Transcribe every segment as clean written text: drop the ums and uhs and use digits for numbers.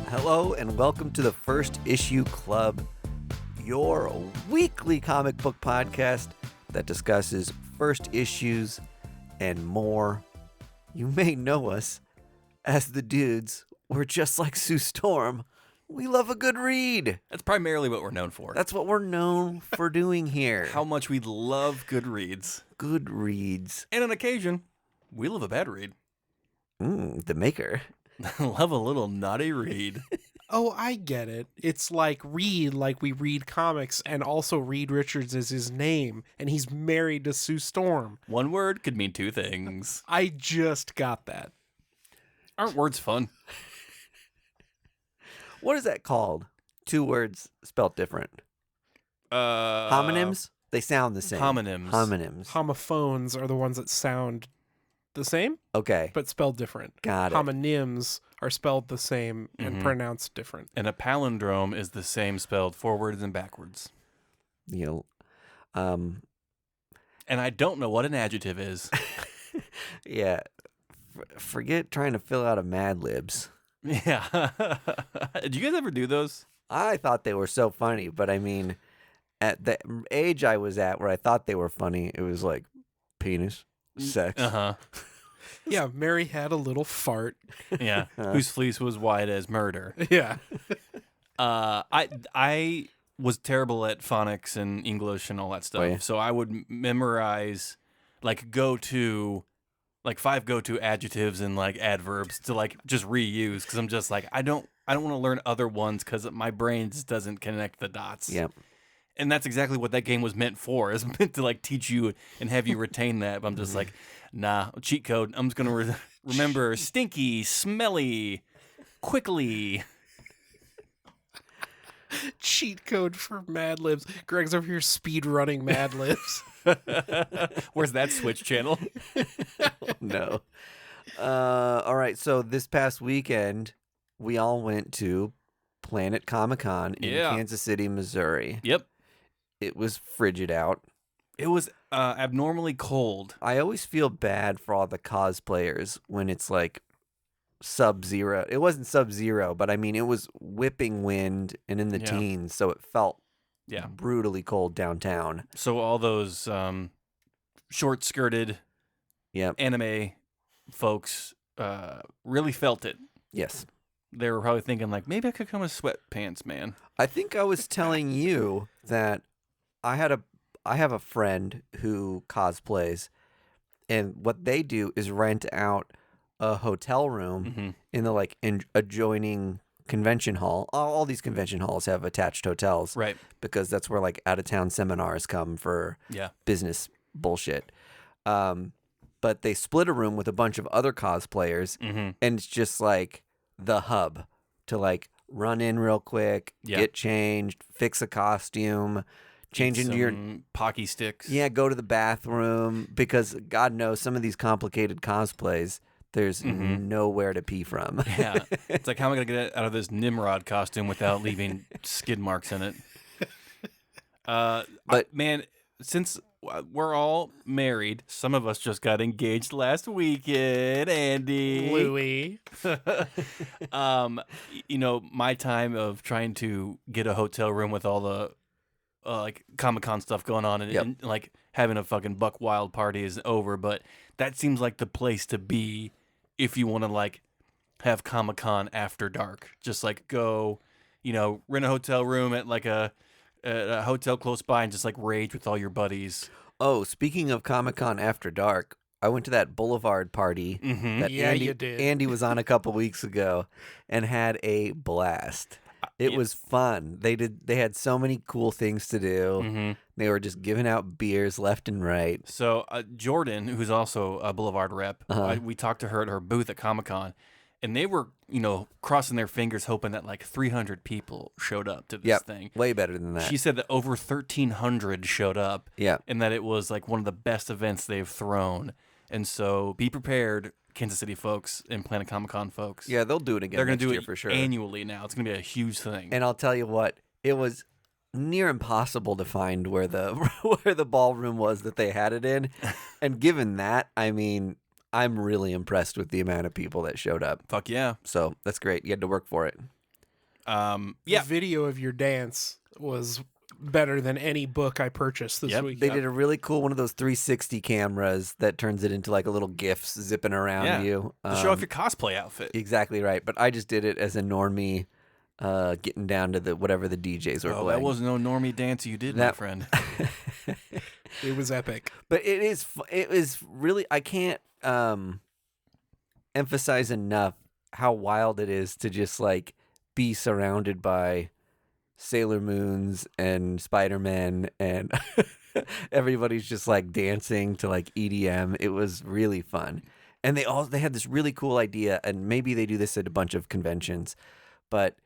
Hello and welcome to the First Issue Club, your weekly comic book podcast that discusses first issues and more. You may know us as the dudes. We're just like Sue Storm. We love a good read. That's primarily what we're known for. That's what we're known for doing here. How much we love good reads. Good reads. And on occasion, we love a bad read. The maker. Love a little naughty read. Oh, I get it. It's like Reed, like we read comics, and also Reed Richards is his name, and he's married to Sue Storm. One word could mean two things. I just got that. Aren't words fun? What is that called? Two words spelt different. Homonyms? They sound the same. Homonyms. Homophones are the ones that sound the same, Okay. but spelled different. Got it. Homonyms are spelled the same and pronounced different. And a palindrome is the same spelled forwards and backwards. You know, And I don't know what an adjective is. yeah. Forget trying to fill out a Mad Libs. Yeah. Did you guys ever do those? I thought they were so funny, but I mean, at the age I was at where I thought they were funny, it was like penis, sex. Uh-huh. Yeah, Mary had a little fart. Yeah. Whose fleece was white as murder. Yeah. I was terrible at phonics and English and all that stuff. Oh, yeah? So I would memorize like five go-to adjectives and like adverbs to like just reuse because I'm just like I don't want to learn other ones because my brain just doesn't connect the dots. Yep. And that's exactly what that game was meant for. It's meant to like teach you and have you retain that. But I'm just like, nah, cheat code. I'm just gonna remember stinky, smelly, quickly. Cheat code for Mad Libs. Greg's over here speed running Mad Libs. Where's that Switch channel? No. All right. So this past weekend, we all went to Planet Comicon in Kansas City, Missouri. Yep. It was frigid out. It was abnormally cold. I always feel bad for all the cosplayers when it's like sub-zero. It wasn't sub-zero, but I mean, it was whipping wind and in the teens, so it felt brutally cold downtown. So all those short-skirted anime folks really felt it. Yes. They were probably thinking, like, maybe I could come with sweatpants, man. I think I was telling you that I have a friend who cosplays, and what they do is rent out a hotel room in the adjoining convention hall. All these convention halls have attached hotels, right? Because that's where like out of town seminars come for business bullshit. But they split a room with a bunch of other cosplayers, and it's just like the hub to like run in real quick, get changed, fix a costume, change into your Pocky sticks. Yeah, go to the bathroom because God knows some of these complicated cosplays. There's nowhere to pee from. Yeah. It's like, how am I going to get out of this Nimrod costume without leaving skid marks in it? But man, since we're all married, some of us just got engaged last weekend, Andy. Louie. You know, my time of trying to get a hotel room with all the like Comic-Con stuff going on and like having a fucking buck wild party is over, but that seems like the place to be if you want to like have Comic-Con after dark. Just like go, you know, rent a hotel room at like a hotel close by and just like rage with all your buddies. Oh, speaking of Comic-Con after dark, I went to that Boulevard party that you did. Andy was on a couple weeks ago and had a blast. It was fun. They had so many cool things to do. They were just giving out beers left and right. So Jordan, who's also a Boulevard rep, we talked to her at her booth at Comic-Con, and they were, you know, crossing their fingers hoping that like 300 people showed up to this thing. Way better than that. She said that over 1,300 showed up. Yeah. And that it was like one of the best events they've thrown. And so be prepared, Kansas City folks and Planet Comicon folks. Yeah, they'll do it again. They're going to do it for sure annually now. It's going to be a huge thing. And I'll tell you what, it was near impossible to find where the ballroom was that they had it in. And given that, I mean, I'm really impressed with the amount of people that showed up. Fuck yeah. So that's great. You had to work for it. The video of your dance was better than any book I purchased this week. They did a really cool one of those 360 cameras that turns it into like a little GIF zipping around you. To show off your cosplay outfit. Exactly right. But I just did it as a normie, getting down to whatever the DJs were playing. That was no normie dance you did, my friend. It was epic. But it is really, I can't emphasize enough how wild it is to just like be surrounded by Sailor Moons and Spider-Man and everybody's just like dancing to like EDM. It was really fun. And they had this really cool idea, and maybe they do this at a bunch of conventions, but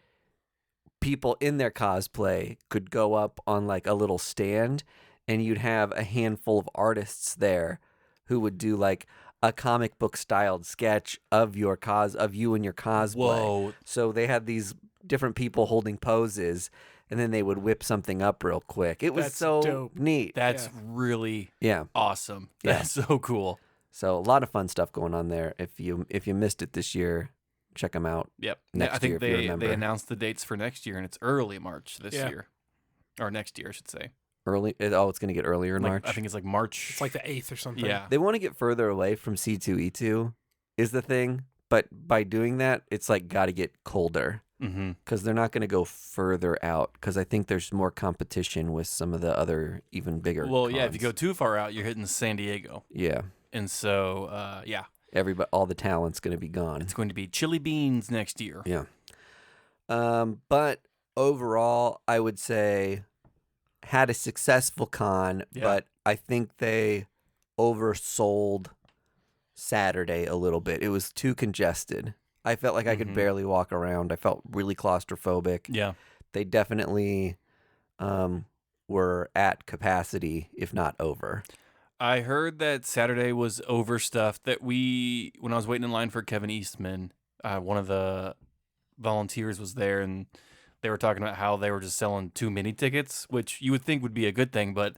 people in their cosplay could go up on like a little stand, and you'd have a handful of artists there who would do like a comic book styled sketch of you and your cosplay. Whoa. So they had these different people holding poses, and then they would whip something up real quick. It was That's so dope. neat. That's really awesome. Yeah. That's so cool. So a lot of fun stuff going on there. If you missed it this year, check them out. Yep. Next I think year, if you remember. they announced the dates for next year, and it's early March this year. Or next year, I should say. Early? Oh, it's going to get earlier in March? I think it's like March. It's like the 8th or something. Yeah. They want to get further away from C2E2 is the thing. But by doing that, it's like got to get colder. Because they're not going to go further out. Because I think there's more competition with some of the other even bigger cons. If you go too far out, you're hitting San Diego. Yeah. And so, all the talent's going to be gone. It's going to be chili beans next year. Yeah. But overall, I would say had a successful con, but I think they oversold Saturday a little bit. It was too congested. I felt like I could barely walk around. I felt really claustrophobic. Yeah. They definitely were at capacity, if not over. I heard that Saturday was overstuffed. That when I was waiting in line for Kevin Eastman, one of the volunteers was there, and they were talking about how they were just selling too many tickets, which you would think would be a good thing, but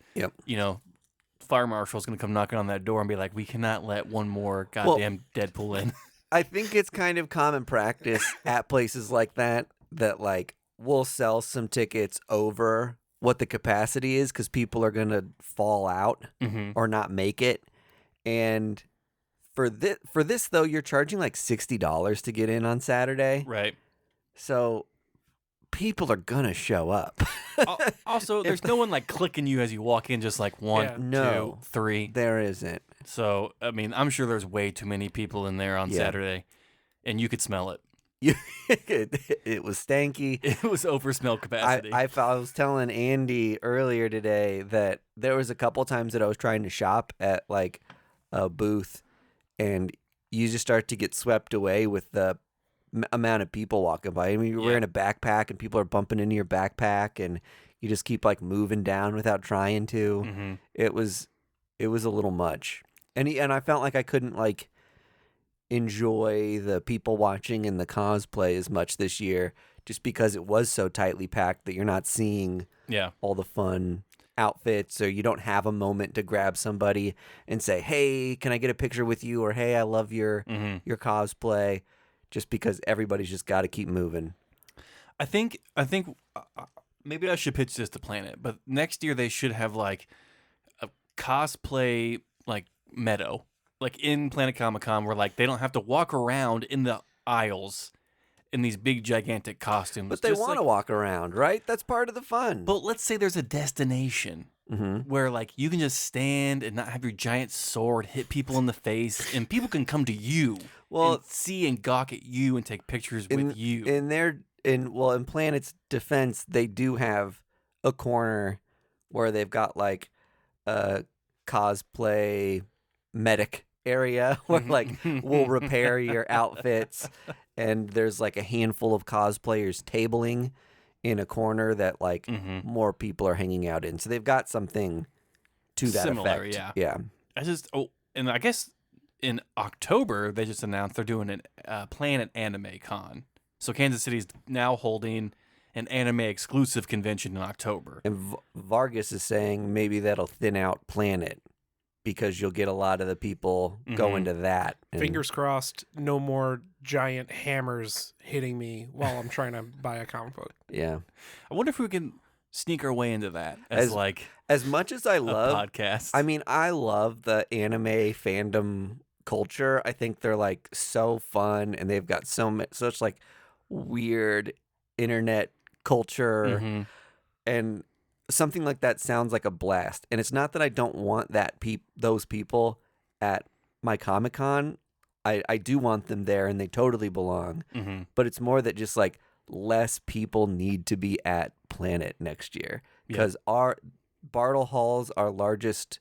fire marshal's going to come knocking on that door and be like, we cannot let one more goddamn Deadpool in. I think it's kind of common practice at places like that like we'll sell some tickets over what the capacity is because people are going to fall out or not make it. And for this though, you're charging like $60 to get in on Saturday. Right. So people are going to show up. Also, there's no one like clicking you as you walk in, just like 1, 2, 3. There isn't. So, I mean, I'm sure there's way too many people in there on Saturday, and you could smell it. It was stanky. It was over smell capacity. I was telling Andy earlier today that there was a couple times that I was trying to shop at like a booth, and you just start to get swept away with the amount of people walking by. I mean, you're wearing a backpack, and people are bumping into your backpack, and you just keep like moving down without trying to. It was a little much, and I felt like I couldn't like enjoy the people watching and the cosplay as much this year just because it was so tightly packed that you're not seeing all the fun outfits, or you don't have a moment to grab somebody and say, hey, can I get a picture with you? Or, hey, I love your cosplay, just because everybody's just got to keep moving. I think maybe I should pitch this to Planet, but next year they should have like a cosplay like meadow. Like in Planet Comicon, where like they don't have to walk around in the aisles in these big gigantic costumes. But they want to walk around, right? That's part of the fun. But let's say there's a destination where like you can just stand and not have your giant sword hit people in the face, and people can come to you and see and gawk at you and take pictures with you. In Planet's defense, they do have a corner where they've got like a cosplay medic area where like we'll repair your outfits, and there's like a handful of cosplayers tabling in a corner that like more people are hanging out in. So they've got something to that similar effect. Yeah. And I guess in October they just announced they're doing a Planet Anime Con. So Kansas City's now holding an anime exclusive convention in October. And Vargas is saying maybe that'll thin out Planet because you'll get a lot of the people going to that. And Fingers crossed, no more giant hammers hitting me while I'm trying to buy a comic book. Yeah. I wonder if we can sneak our way into that as much as I love podcast. I mean, I love the anime fandom culture. I think they're like so fun, and they've got such like weird internet culture, and something like that sounds like a blast. And it's not that I don't want those people at my Comic-Con. I do want them there, and they totally belong. But it's more that just like less people need to be at Planet next year, because our Bartle Hall's our largest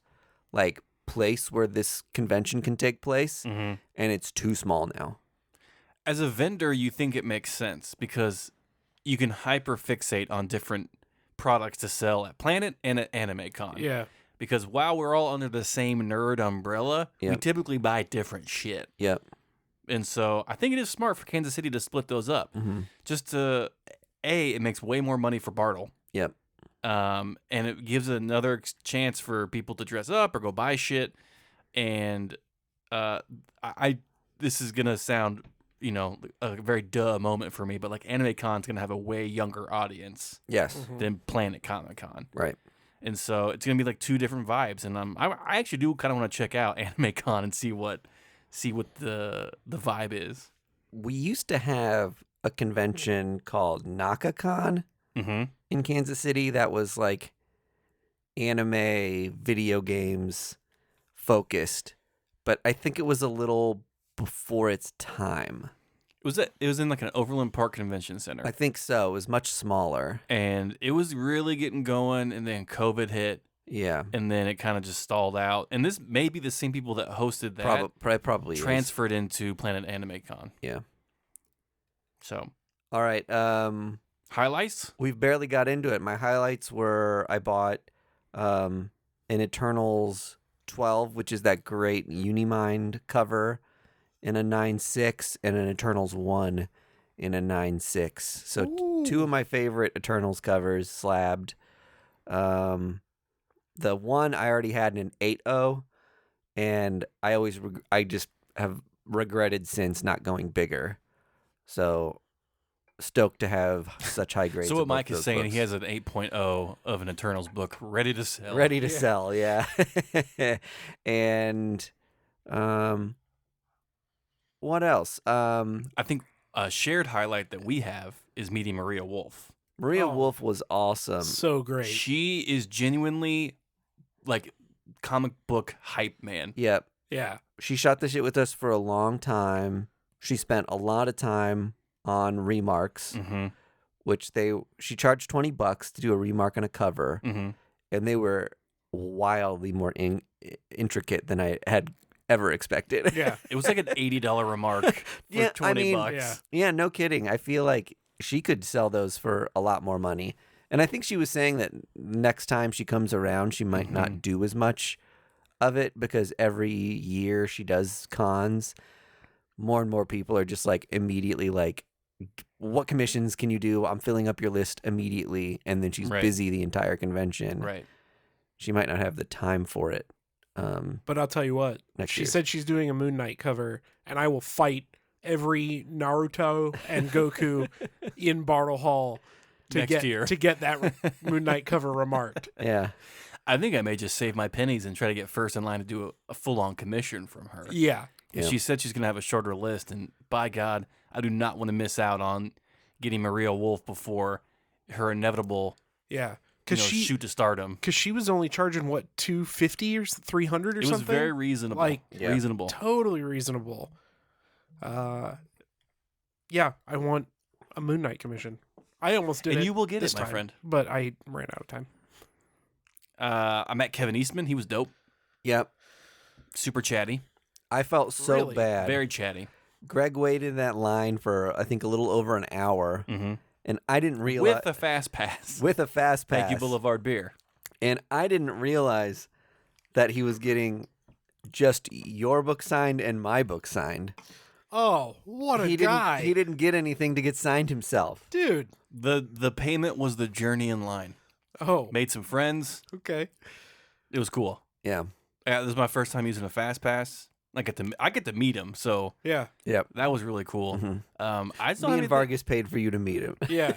like place where this convention can take place, and it's too small now. As a vendor, you think it makes sense because you can hyper fixate on different products to sell at Planet and at AnimeCon. Yeah. Because while we're all under the same nerd umbrella, we typically buy different shit. Yep. And so I think it is smart for Kansas City to split those up. Just to, it makes way more money for Bartle. Yep. And it gives another chance for people to dress up or go buy shit. And this is going to sound, a very duh moment for me, but like AnimeCon's going to have a way younger audience than Planet Comicon. Right. And so it's going to be like two different vibes. And I actually do kind of want to check out AnimeCon and see what the vibe is. We used to have a convention called NakaCon in Kansas City that was like anime video games focused, but I think it was a little before its time. It was in like an Overland Park Convention Center. I think so. It was much smaller. And it was really getting going, and then COVID hit. Yeah. And then it kind of just stalled out. And this may be the same people that hosted that probably transferred into Planet AnimeCon. Yeah. So. All right. Highlights? We've barely got into it. My highlights were I bought an Eternals 12, which is that great Unimind cover in a 9.6, and an Eternals 1 in a 9.6. So two of my favorite Eternals covers slabbed. The one I already had in an 8.0, and I just have regretted since not going bigger. So stoked to have such high grades. So what Mike is saying, he has an 8.0 of an Eternals book ready to sell. Ready to sell, yeah. And what else? I think a shared highlight that we have is meeting Maria Wolf. Maria Wolf was awesome. So great. She is genuinely like comic book hype man. Yep. Yeah. She shot the shit with us for a long time. She spent a lot of time on remarks, which she charged $20 to do a remark on a cover, and they were wildly more intricate than I had ever expected. Yeah. It was like an $80 remark for $20. Yeah, no kidding. I feel like she could sell those for a lot more money. And I think she was saying that next time she comes around, she might not do as much of it, because every year she does cons, more and more people are just like immediately like, what commissions can you do? I'm filling up your list immediately. And then she's busy the entire convention. Right. She might not have the time for it. But I'll tell you what, she said she's doing a Moon Knight cover, and I will fight every Naruto and Goku in Bartle Hall to get that Moon Knight cover remarked. Yeah. I think I may just save my pennies and try to get first in line to do a full-on commission from her. Yeah. She said she's going to have a shorter list, and by God, I do not want to miss out on getting Maria Wolf before her inevitable shoot to stardom. Because she was only charging, what, $250 or $300 or something? It was very reasonable. Reasonable. Totally reasonable. Yeah, I want a Moon Knight commission. I almost did it. And you will get this it, my time, friend. But I ran out of time. I met Kevin Eastman. He was dope. Yep. Super chatty. I felt so bad. Very chatty. Greg waited in that line for, I think, a little over an hour. And I didn't realize... With a fast pass. Thank you, Boulevard Beer. And I didn't realize that he was getting just your book signed and my book signed. Oh, what a guy. He didn't get anything to get signed himself. Dude. The payment was the journey in line. Oh. Made some friends. Okay. It was cool. Yeah. Yeah, this is my first time using a fast pass. I get to meet him, so yeah, that was really cool. Mm-hmm. I Me and Vargas paid for you to meet him. Yeah.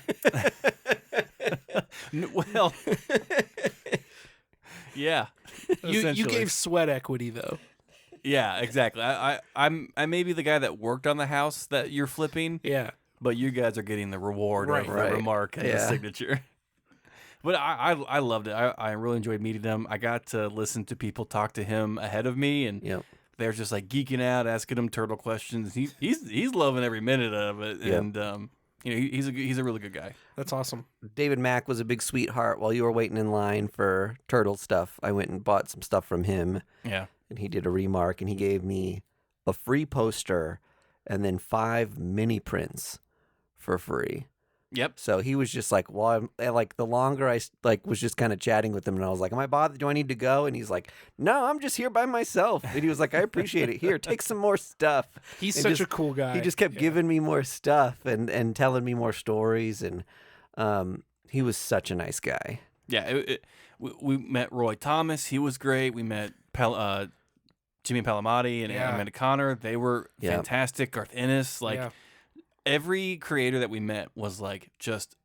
Well, yeah. You gave sweat equity though. Yeah, exactly. I may be the guy that worked on the house that you're flipping. Yeah. But you guys are getting the reward of the remark and the signature. But I loved it. I really enjoyed meeting him. I got to listen to people talk to him ahead of me, and they're just like geeking out, asking him turtle questions. He's loving every minute of it, and he's a really good guy. That's awesome. David Mack was a big sweetheart. While you were waiting in line for turtle stuff, I went and bought some stuff from him. Yeah, and he did a remark, and he gave me a free poster and then 5 mini prints for free. Yep. So he was just like, well, the longer I was just kind of chatting with him, and I was like, am I bothered? Do I need to go? And he's like, no, I'm just here by myself. And he was like, I appreciate it. Here, take some more stuff. He's such a cool guy. He just kept giving me more stuff and telling me more stories, and he was such a nice guy. Yeah. We met Roy Thomas. He was great. We met Jimmy Palamati and Amanda Connor. They were fantastic. Garth Ennis, every creator that we met was just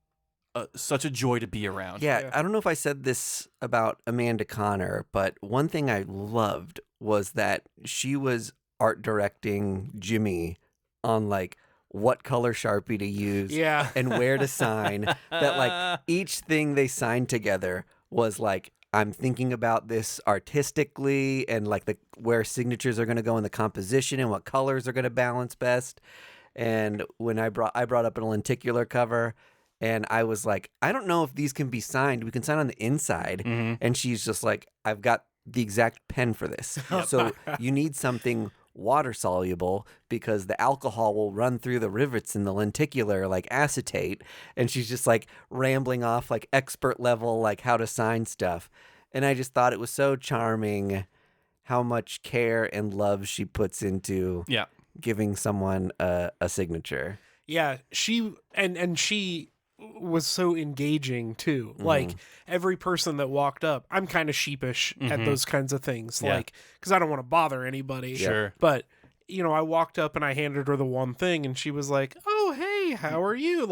such a joy to be around. Yeah, I don't know if I said this about Amanda Connor, but one thing I loved was that she was art directing Jimmy on what color Sharpie to use and where to sign. That each thing they signed together was I'm thinking about this artistically and where signatures are going to go in the composition and what colors are going to balance best. And when I brought up a lenticular cover, and I was like, I don't know if these can be signed. We can sign on the inside. Mm-hmm. And she's just like, I've got the exact pen for this. So you need something water soluble because the alcohol will run through the rivets in the lenticular like acetate. And she's just rambling off expert level how to sign stuff. And I just thought it was so charming how much care and love she puts into giving someone a signature. Yeah, she was so engaging too. Mm-hmm. Every person that walked up, I'm kind of sheepish at those kinds of things, because I don't want to bother anybody. Sure. But I walked up and I handed her the one thing, and she was like, "Oh, hey, how are you?"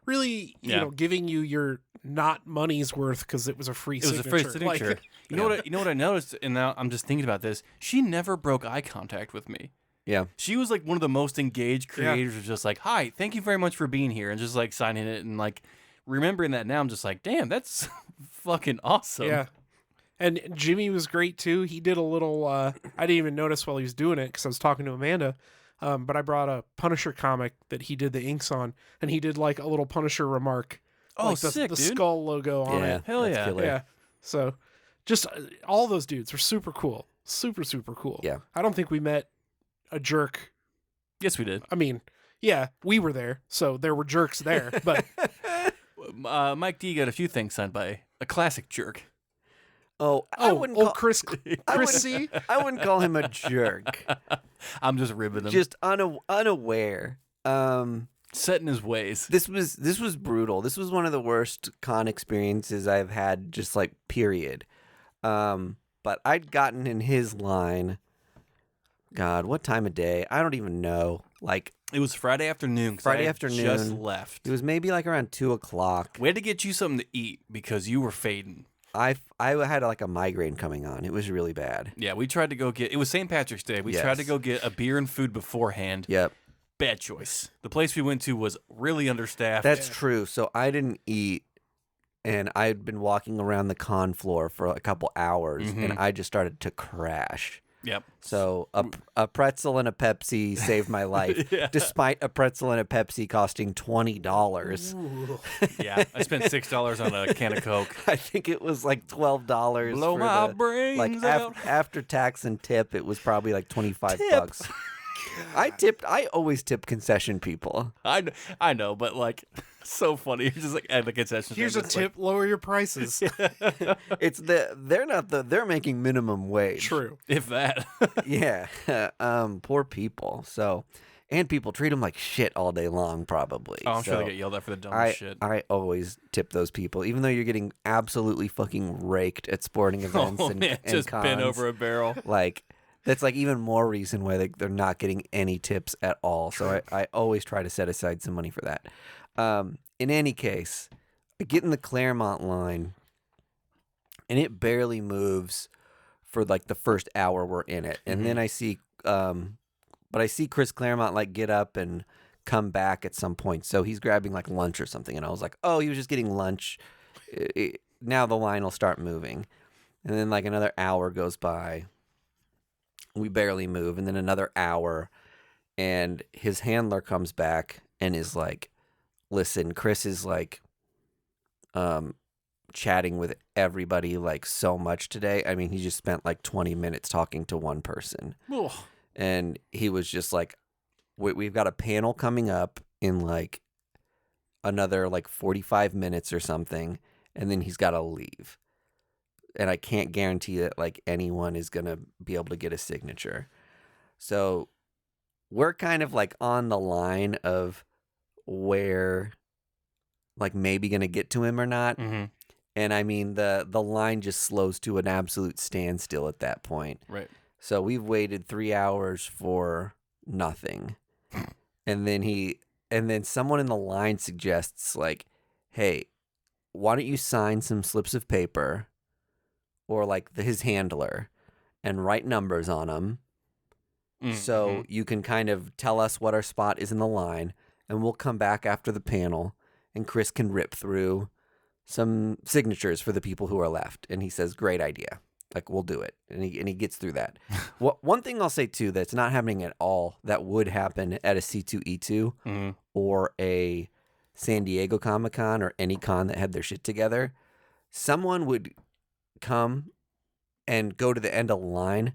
Really, giving you your not money's worth because it was a free signature. It was a free signature. You know what I noticed, and now I'm just thinking about this. She never broke eye contact with me. Yeah. She was one of the most engaged creators, of just hi, thank you very much for being here, and just signing it, and remembering that now I'm just damn, that's fucking awesome. Yeah. And Jimmy was great too. He did a little I didn't even notice while he was doing it because I was talking to Amanda. But I brought a Punisher comic that he did the inks on, and he did a little Punisher remark. Oh, sick, the dude. skull logo on it. Hell yeah. Killer. Yeah. So just all those dudes were super cool. Super, super cool. Yeah. I don't think we met a jerk. Yes, we did. I mean, yeah, we were there, so there were jerks there. But Mike D got a few things signed by a classic jerk. Chris C. I wouldn't call him a jerk. I'm just ribbing him. Just unaware. Set in his ways. This was brutal. This was one of the worst con experiences I've had, just period. But I'd gotten in his line. God, what time of day? I don't even know. It was Friday afternoon. Friday afternoon. Just left. It was maybe around 2:00. We had to get you something to eat because you were fading. I had a migraine coming on. It was really bad. Yeah, we tried to go get. It was St. Patrick's Day. We tried to go get a beer and food beforehand. Yep. Bad choice. The place we went to was really understaffed. That's true. So I didn't eat, and I'd been walking around the con floor for a couple hours, and I just started to crash. Yep. So a pretzel and a Pepsi saved my life, despite a pretzel and a Pepsi costing $20. Yeah, I spent $6 on a can of Coke. I think it was $12. Blow my brains out. After tax and tip, it was probably $25. I always tip concession people. I know, but so funny. You're just at the concession. Here's a tip: lower your prices. They're making minimum wage. True, if that. Yeah, poor people. So And people treat them like shit all day long, probably. Oh, I'm sure they get yelled at for the dumbest shit. I always tip those people, even though you're getting absolutely fucking raked at sporting events and just cons. bent over a barrel. Like, that's like even more reason why they're not getting any tips at all. So I always try to set aside some money for that. In any case, I get in the Claremont line, and it barely moves for like the first hour we're in it. And then I see Chris Claremont like get up and come back at some point. So he's grabbing like lunch or something. And I was like, oh, he was just getting lunch. Now the line will start moving. And then like another hour goes by. We barely move. And then another hour. And his handler comes back and is like, listen, Chris is like chatting with everybody like so much today. I mean, he just spent like 20 minutes talking to one person. Ugh. And he was just like, we've got a panel coming up in like another like 45 minutes or something. And then he's got to leave. And I can't guarantee that like anyone is going to be able to get a signature. So we're kind of like on the line of where like maybe going to get to him or not. Mm-hmm. And I mean, the line just slows to an absolute standstill at that point. Right. So we've waited 3 hours for nothing. And then someone in the line suggests like, hey, why don't you sign some slips of paper or like his handler and write numbers on them so you can kind of tell us what our spot is in the line, and we'll come back after the panel and Chris can rip through some signatures for the people who are left. And he says, great idea. Like, we'll do it. And he gets through that. One thing I'll say, too, that's not happening at all that would happen at a C2E2 or a San Diego Comic-Con or any con that had their shit together, someone would come and go to the end of the line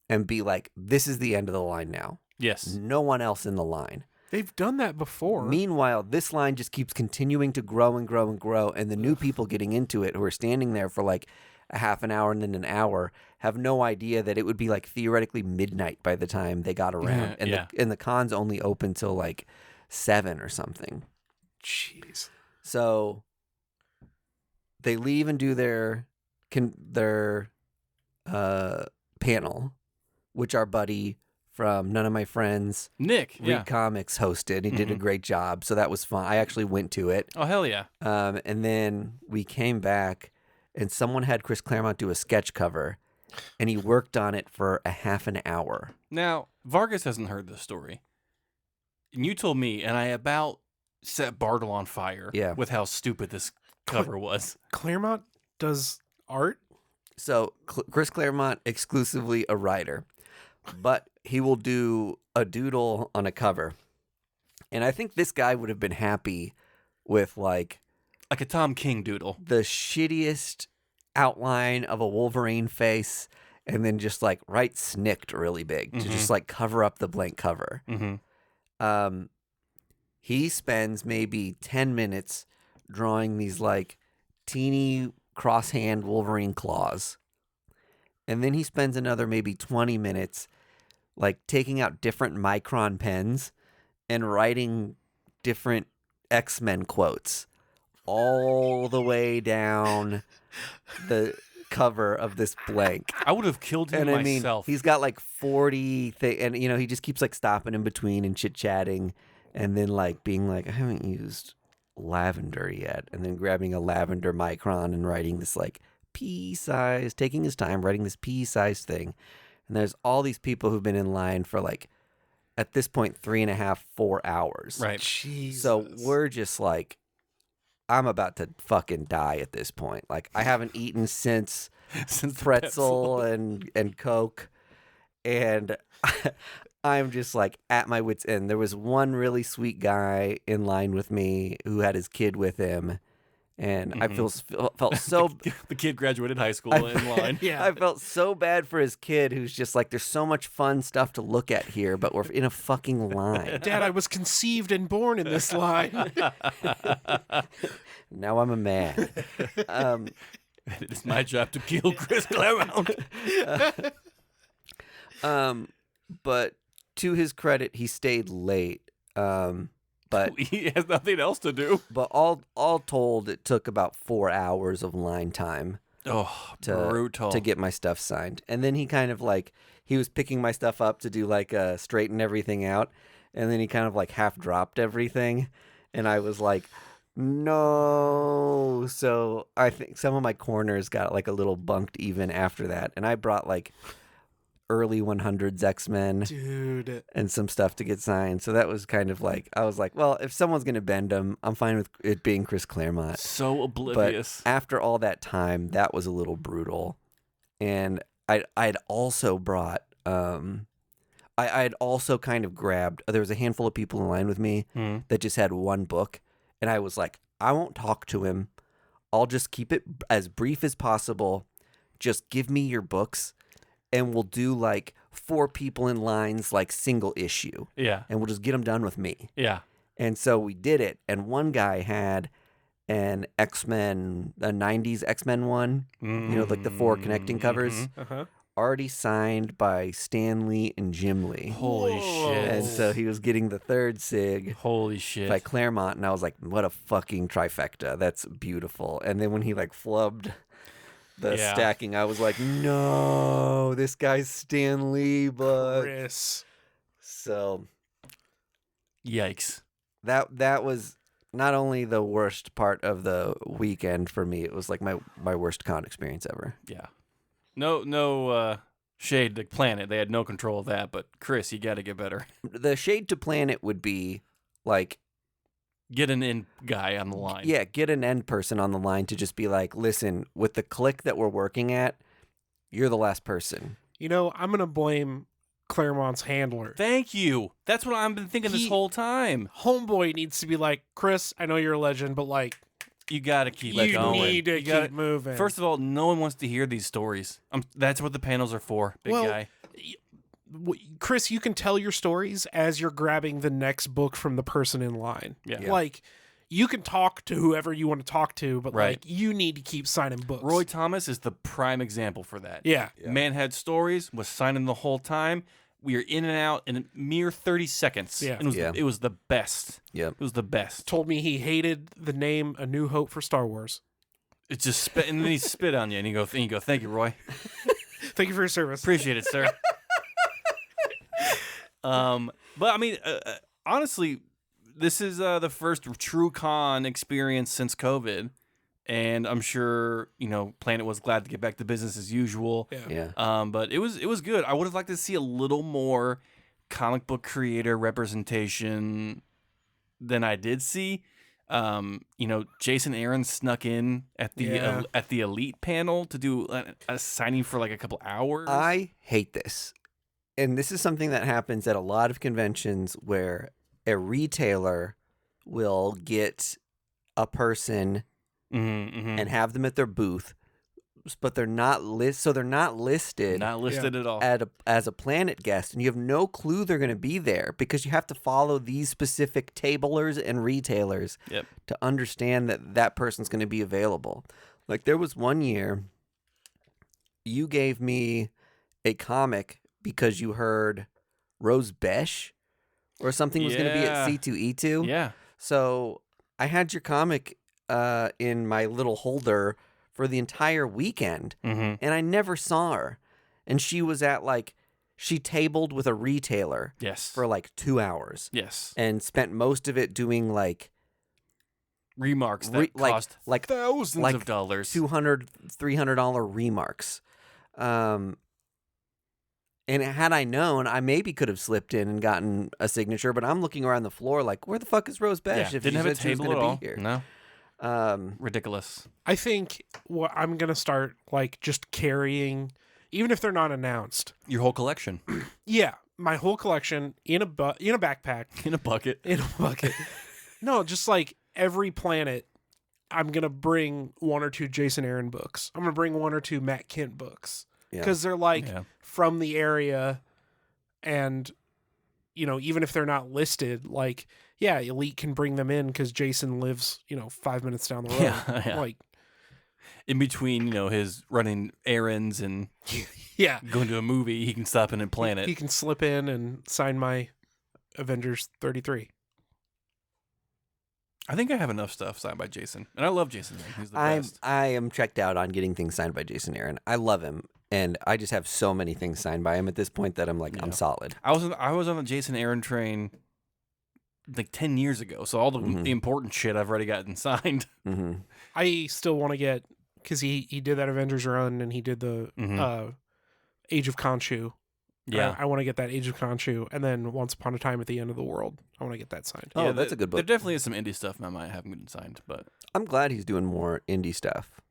and be like, this is the end of the line now. Yes. No one else in the line. They've done that before. Meanwhile, this line just keeps continuing to grow and grow and grow, and the new people getting into it who are standing there for like a half an hour and then an hour have no idea that it would be like theoretically midnight by the time they got around. And the con's only open till like 7 or something. Jeez. So they leave and do their panel, which our buddy from None of My Friends, Nick, Read Comics, hosted. He did a great job, so that was fun. I actually went to it. Oh, hell yeah. And then we came back, and someone had Chris Claremont do a sketch cover, and he worked on it for a half an hour. Now, Vargas hasn't heard this story. And you told me, and I about set Bartle on fire with how stupid this cover was. Claremont does art? So Chris Claremont, exclusively a writer, but he will do a doodle on a cover. And I think this guy would have been happy with like a Tom King doodle. The shittiest outline of a Wolverine face and then just like write snicked really big to just like cover up the blank cover. He spends maybe 10 minutes drawing these like teeny crosshand Wolverine claws. And then he spends another maybe 20 minutes like taking out different micron pens and writing different X-Men quotes all the way down the cover of this blank. I would have killed him myself. He's got like 40 things, and he just keeps like stopping in between and chit-chatting and then like being like, I haven't used lavender yet, and then grabbing a lavender micron and writing this like pea-sized, taking his time writing this pea-sized thing. And there's all these people who've been in line for like, at this point, 3.5, 4 hours. Right. Jesus. So we're just like, I'm about to fucking die at this point. Like, I haven't eaten since pretzel and Coke. And I'm just like at my wit's end. There was one really sweet guy in line with me who had his kid with him. And I felt so... the kid graduated high school in line. Yeah. I felt so bad for his kid who's just like, there's so much fun stuff to look at here, but we're in a fucking line. Dad, I was conceived and born in this line. Now I'm a man. It is my job to kill Chris Claremont. But to his credit, he stayed late. But he has nothing else to do. But all told, it took about 4 hours of line time. Oh, brutal. To get my stuff signed. And then he kind of like, he was picking my stuff up to do like straighten everything out. And then he kind of like half dropped everything. And I was like, no. So I think some of my corners got like a little bunked even after that. And I brought like early 100s X-Men, dude, and some stuff to get signed. So that was kind of like, I was like, well, if someone's gonna bend them, I'm fine with it being Chris Claremont. So oblivious. But after all that time, that was a little brutal. And I'd also brought I'd also kind of grabbed, there was a handful of people in line with me that just had one book, and I was like, I won't talk to him, I'll just keep it as brief as possible, just give me your books. And we'll do like 4 people in lines, like single issue. Yeah. And we'll just get them done with me. Yeah. And so we did it. And one guy had an X-Men, a 90s X-Men one, like the 4 connecting covers, already signed by Stan Lee and Jim Lee. Holy shit. And so he was getting the 3rd SIG. Holy shit. By Claremont. And I was like, what a fucking trifecta. That's beautiful. And then when he like flubbed the stacking, I was like, no, this guy's Stan Lee, but Chris. So yikes. That was not only the worst part of the weekend for me, it was like my worst con experience ever. Yeah. No shade to Planet. They had no control of that, but Chris, you got to get better. The shade to Planet would be like, get an end guy on the line. Yeah, get an end person on the line to just be like, listen, with the click that we're working at, you're the last person. I'm going to blame Claremont's handler. Thank you. That's what I've been thinking this whole time. Homeboy needs to be like, Chris, I know you're a legend, but like, you got to keep going. You need to keep moving. First of all, no one wants to hear these stories. That's what the panels are for, big guy. Chris, you can tell your stories as you're grabbing the next book from the person in line. Yeah. Like, you can talk to whoever you want to talk to, but like, you need to keep signing books. Roy Thomas is the prime example for that. Yeah. Man had stories, was signing the whole time. We were in and out in a mere 30 seconds. Yeah. And it was the best. Yep. It was the best. Told me he hated the name A New Hope for Star Wars. It just spit, and then he spit on you, and you go, thank you, Roy. Thank you for your service. Appreciate it, sir. But I mean, honestly, this is the first true con experience since COVID, and I'm sure Planet was glad to get back to business as usual. Yeah. But it was good. I would have liked to see a little more comic book creator representation than I did see. Jason Aaron snuck in at the Elite panel to do a signing for like a couple hours. I hate this. And this is something that happens at a lot of conventions where a retailer will get a person and have them at their booth, but they're not listed. Not listed at all. As a Planet guest, and you have no clue they're going to be there because you have to follow these specific tablers and retailers to understand that person's going to be available. Like there was one year, you gave me a comic because you heard Rose Besh or something was going to be at C2E2. Yeah. So I had your comic in my little holder for the entire weekend, and I never saw her. And she was she tabled with a retailer for like 2 hours. Yes. And spent most of it doing like remarks that cost like thousands of dollars. $200, $300 remarks. And had I known, I maybe could have slipped in and gotten a signature, but I'm looking around the floor like, where the fuck is Rose Besh? If didn't have a table at all. Be here? No. Ridiculous. I think I'm going to start like just carrying, even if they're not announced. Your whole collection. Yeah. My whole collection in a backpack. In a bucket. No, just like every Planet, I'm going to bring 1 or 2 Jason Aaron books. I'm going to bring 1 or 2 Matt Kent books. Because they're from the area, and even if they're not listed, like Elite can bring them in because Jason lives 5 minutes down the road. Yeah. Like In between, his running errands and going to a movie, he can stop in and Planet. He can slip in and sign my Avengers 33. I think I have enough stuff signed by Jason, and I love Jason. He's the best. I am checked out on getting things signed by Jason Aaron. I love him, and I just have so many things signed by him at this point that I'm like, I'm solid. I was on the Jason Aaron train like 10 years ago, so all the important shit I've already gotten signed. Mm-hmm. I still want to get, because he did that Avengers run and he did the Age of Khonshu. Yeah. I want to get that Age of Khonshu, and then Once Upon a Time at the End of the World. I want to get that signed. Oh, that's a good book. There definitely is some indie stuff I might have gotten signed, but I'm glad he's doing more indie stuff.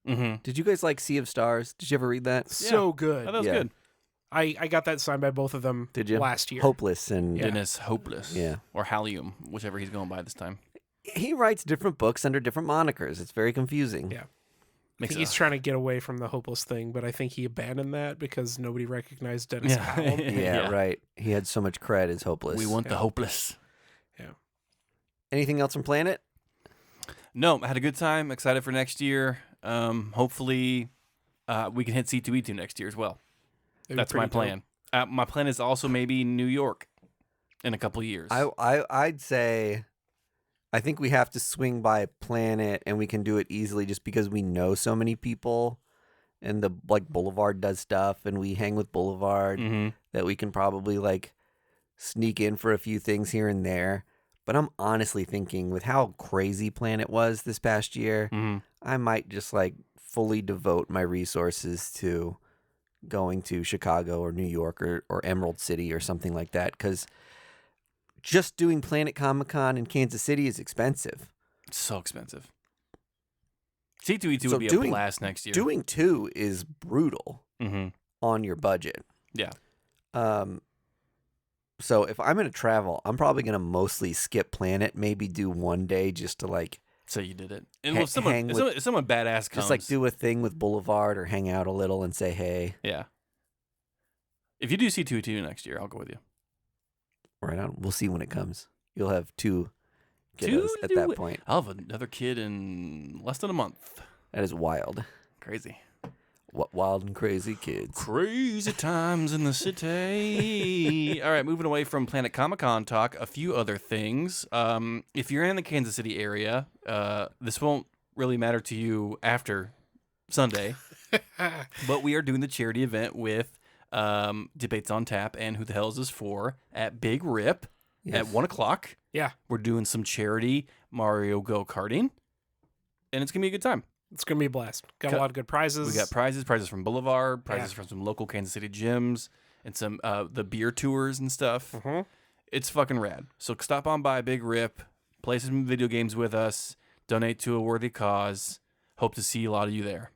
Mm-hmm. Did you guys like Sea of Stars? Did you ever read that? So good. Oh, that was good. I got that signed by both of them. Did you? Last year. Hopeless and Dennis Hopeless. Yeah. Or Halium, whichever he's going by this time. He writes different books under different monikers. It's very confusing. Yeah. I think he's trying to get away from the Hopeless thing, but I think he abandoned that because nobody recognized Dennis Howell. Yeah, right. He had so much cred as Hopeless. We want the Hopeless. Yeah. Anything else from Planet? No, I had a good time. Excited for next year. Hopefully, we can hit C2E2 next year as well. That's my plan. My plan is also maybe New York in a couple of years. I'd say I think we have to swing by Planet, and we can do it easily just because we know so many people, and the Boulevard does stuff, and we hang with Boulevard that we can probably sneak in for a few things here and there. But I'm honestly thinking with how crazy Planet was this past year, I might just fully devote my resources to going to Chicago or New York or Emerald City or something like that, because just doing Planet Comicon in Kansas City is expensive. It's so expensive. C2E2 would be a blast next year. Doing 2 is brutal on your budget. Yeah. So if I'm going to travel, I'm probably going to mostly skip Planet, maybe do one day just to So you did it. And if someone badass comes. Just do a thing with Boulevard or hang out a little and say hey. Yeah. If you do C2E2 next year, I'll go with you. Right on. We'll see when it comes. You'll have 2 kiddos at that point. I'll have another kid in less than a month. That is wild. Crazy. What wild and crazy kids. Crazy times in the city. All right, moving away from Planet Comicon talk, a few other things. If you're in the Kansas City area, this won't really matter to you after Sunday, but we are doing the charity event with Debates on Tap and Who the Hell Is This For at Big Rip at 1 o'clock. Yeah. We're doing some charity Mario go-karting, and it's going to be a good time. It's going to be a blast. Got a lot of good prizes. We got prizes from Boulevard, prizes from some local Kansas City gyms, and some the beer tours and stuff. It's fucking rad. So stop on by Big Rip, play some video games with us, donate to a worthy cause. Hope to see a lot of you there.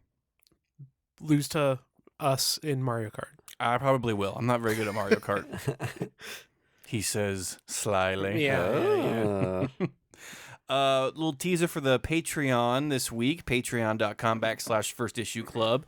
Lose to us in Mario Kart. I probably will. I'm not very good at Mario Kart. He says slyly. Yeah. Little teaser for the Patreon this week, patreon.com/firstissue club.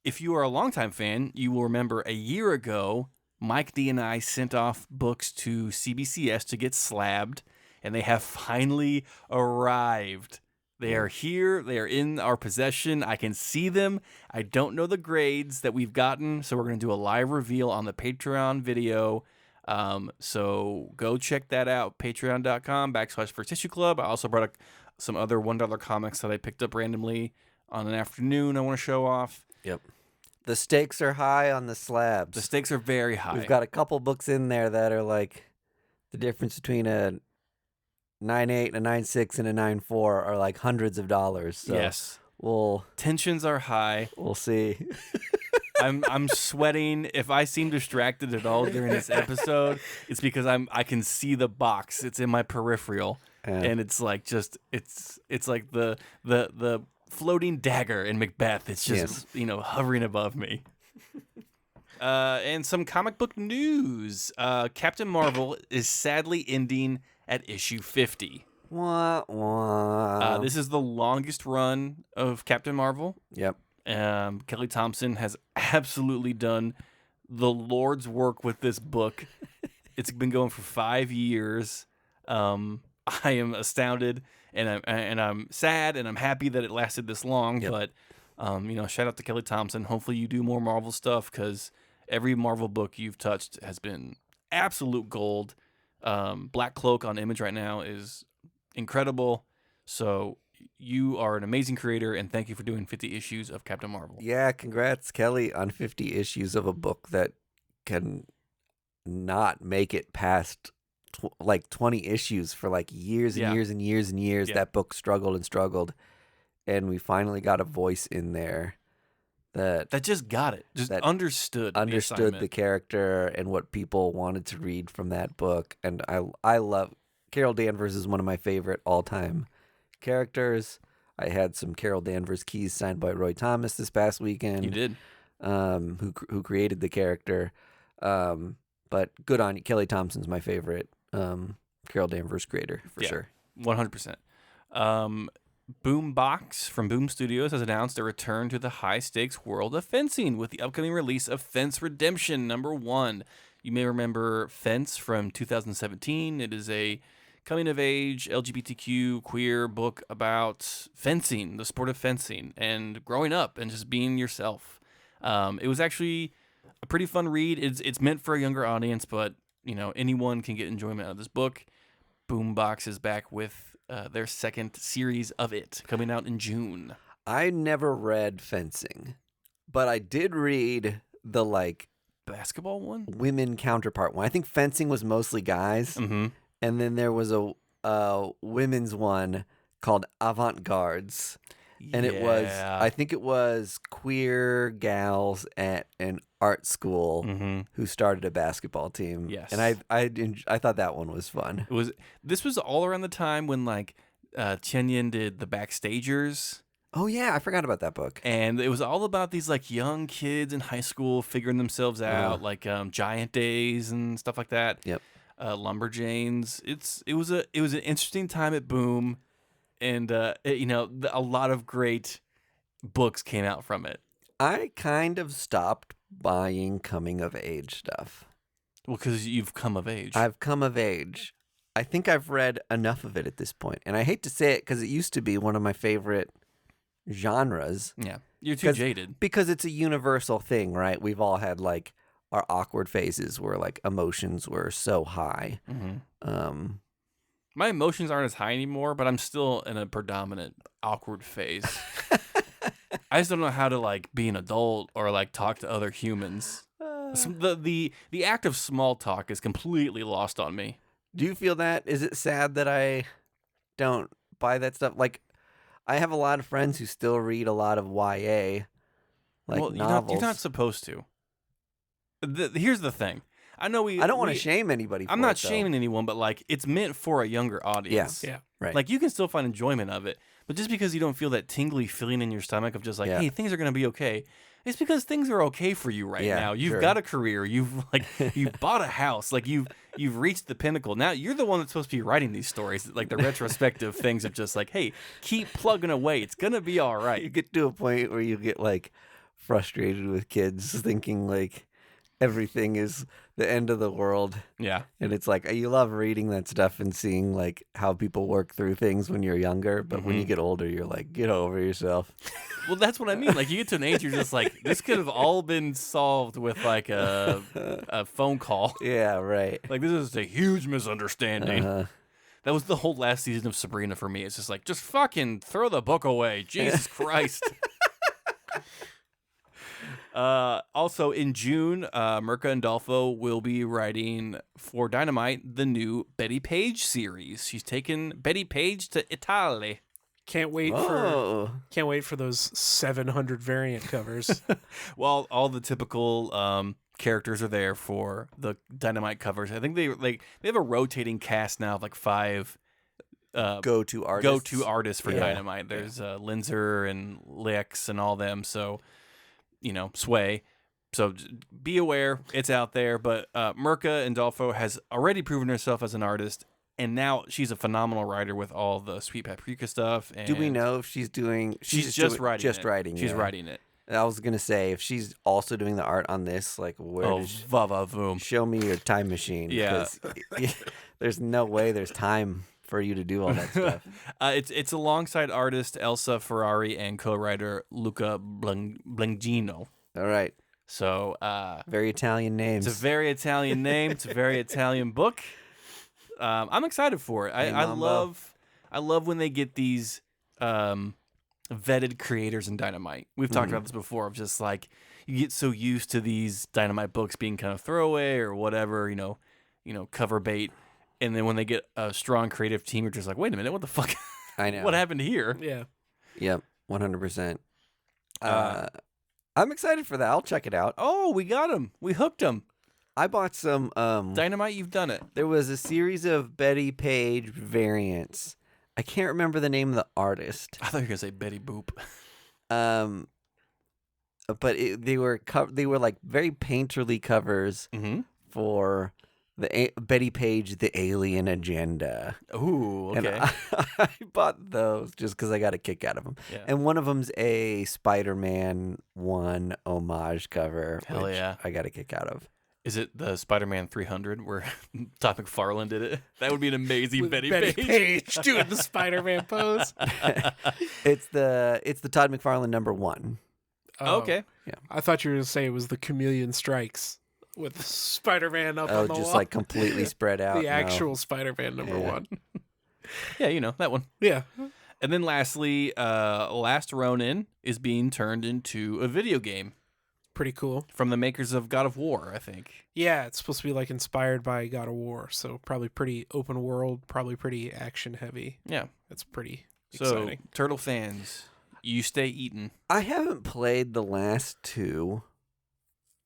If you are a longtime fan, you will remember a year ago, Mike D and I sent off books to CBCS to get slabbed, and they have finally arrived. They are here. They are in our possession. I can see them. I don't know the grades that we've gotten, so we're going to do a live reveal on the Patreon video. So go check that out, patreon.com/firstissue club. I also brought some other $1 comics that I picked up randomly on an afternoon I want to show off. Yep. The stakes are high on the slabs. The stakes are very high. We've got a couple books in there that are the difference between a 9.8 and a 9.6 and a 9.4 are hundreds of dollars. So yes. Tensions are high. We'll see. I'm sweating. If I seem distracted at all during this episode, it's because I can see the box. It's in my peripheral, and it's it's like the floating dagger in Macbeth. It's just hovering above me. And some comic book news. Captain Marvel is sadly ending at issue 50. Wah, wah. This is the longest run of Captain Marvel. Yep. Kelly Thompson has absolutely done the Lord's work with this book. It's been going for 5 years. I I am astounded, and I'm sad, and I'm happy that it lasted this long. Yep. But shout out to Kelly Thompson. Hopefully you do more Marvel stuff, because every Marvel book you've touched has been absolute gold. Black Cloak on Image right now is incredible. So you are an amazing creator, and thank you for doing 50 issues of Captain Marvel. Yeah, congrats, Kelly, on 50 issues of a book that can not make it past 20 issues for like years and years and years and years. Yeah. That book struggled and struggled, and we finally got a voice in there that just got it, just understood the character and what people wanted to read from that book. And I love Carol Danvers is one of my favorite all-time characters. I had some Carol Danvers keys signed by Roy Thomas this past weekend. You did. Who created the character. But good on you. Kelly Thompson's my favorite Carol Danvers creator for sure. 100%. Boombox from Boom Studios has announced a return to the high-stakes world of fencing with the upcoming release of Fence Redemption #1. You may remember Fence from 2017. It is a coming-of-age LGBTQ queer book about fencing, the sport of fencing, and growing up and just being yourself. It was actually a pretty fun read. It's meant for a younger audience, but anyone can get enjoyment out of this book. Boombox is back with their second series of it, coming out in June. I never read Fencing, but I did read the basketball one, women counterpart one. I think Fencing was mostly guys, and then there was a women's one called Avant-Gardes. And I think it was queer gals at an art school who started a basketball team. Yes. And I thought that one was fun. This was all around the time when Chen did the Backstagers. Oh yeah, I forgot about that book. And it was all about these young kids in high school figuring themselves out, Giant Days and stuff like that. Yep. Lumberjanes. It was an interesting time at Boom. And, a lot of great books came out from it. I kind of stopped buying coming-of-age stuff. Well, because you've come of age. I've come of age. I think I've read enough of it at this point. And I hate to say it because it used to be one of my favorite genres. Yeah, you're too jaded. Because it's a universal thing, right? We've all had, our awkward phases where, emotions were so high. My emotions aren't as high anymore, but I'm still in a predominant awkward phase. I just don't know how to be an adult or talk to other humans. The act of small talk is completely lost on me. Do you feel that? Is it sad that I don't buy that stuff? I have a lot of friends who still read a lot of YA, novels. You're not supposed to. Here's the thing. I don't want to shame anybody. I'm not shaming anyone, but it's meant for a younger audience. Yeah, right. You can still find enjoyment of it, but just because you don't feel that tingly feeling in your stomach of just hey, things are gonna be okay, it's because things are okay for you right now. You've got a career. You've you bought a house. You've reached the pinnacle. Now you're the one that's supposed to be writing these stories, the retrospective things of just hey, keep plugging away. It's gonna be all right. You get to a point where you get frustrated with kids thinking everything is the end of the world. Yeah. And it's you love reading that stuff and seeing how people work through things when you're younger, but when you get older, you're get over yourself. Well, that's what I mean. You get to an age, you're just this could have all been solved with a phone call. Yeah, right. This is a huge misunderstanding. That was the whole last season of Sabrina for me. It's just fucking throw the book away. Jesus Christ. Also in June, Mirka Andolfo will be writing for Dynamite the new Betty Page series. She's taken Betty Page to Italy. Can't wait for those 700 variant covers. Well, all the typical characters are there for the Dynamite covers. I think they have a rotating cast now of 5 go-to artists for Dynamite. There's Linzer and Lex and all them. So Sway. So be aware, it's out there. But Mirka Andolfo has already proven herself as an artist, and now she's a phenomenal writer with all the Sweet Paprika stuff. And do we know if she's doing? She's just writing it. She's writing it. I was gonna say if she's also doing the art on this, where Vava Voom. Show me your time machine. Yeah. There's no way there's time for you to do all that stuff? It's alongside artist Elsa Ferrari and co-writer Luca Blangino. All right. So very Italian names. It's a very Italian name. It's a very Italian book. I'm excited for it. I love when they get these vetted creators in Dynamite. We've talked about this before. Of just like you get so used to these Dynamite books being kind of throwaway or whatever, cover bait. And then when they get a strong creative team, you're just like, wait a minute, what the fuck? I know. What happened here? Yeah. Yep, 100%. I'm excited for that. I'll check it out. Oh, we got him. We hooked him. I bought some... Dynamite, you've done it. There was a series of Betty Page variants. I can't remember the name of the artist. I thought you were going to say Betty Boop. But they were like very painterly covers for... Betty Page, The Alien Agenda. Ooh, okay. And I bought those just because I got a kick out of them. Yeah. And one of them's a Spider-Man 1 homage cover. Hell which yeah. I got a kick out of. Is it the Spider-Man 300 where Todd McFarlane did it? That would be an amazing Betty Page doing the Spider-Man pose. It's the Todd McFarlane #1. Oh, okay. Yeah. I thought you were going to say it was the Chameleon Strikes. With Spider-Man up on the wall. Just like completely spread out. The actual Spider-Man #1. Yeah, that one. Yeah. And then lastly, Last Ronin is being turned into a video game. Pretty cool. From the makers of God of War, I think. Yeah, it's supposed to be like inspired by God of War, so probably pretty open world, probably pretty action heavy. Yeah. That's pretty exciting. So, Turtle fans, you stay eating. I haven't played the last 2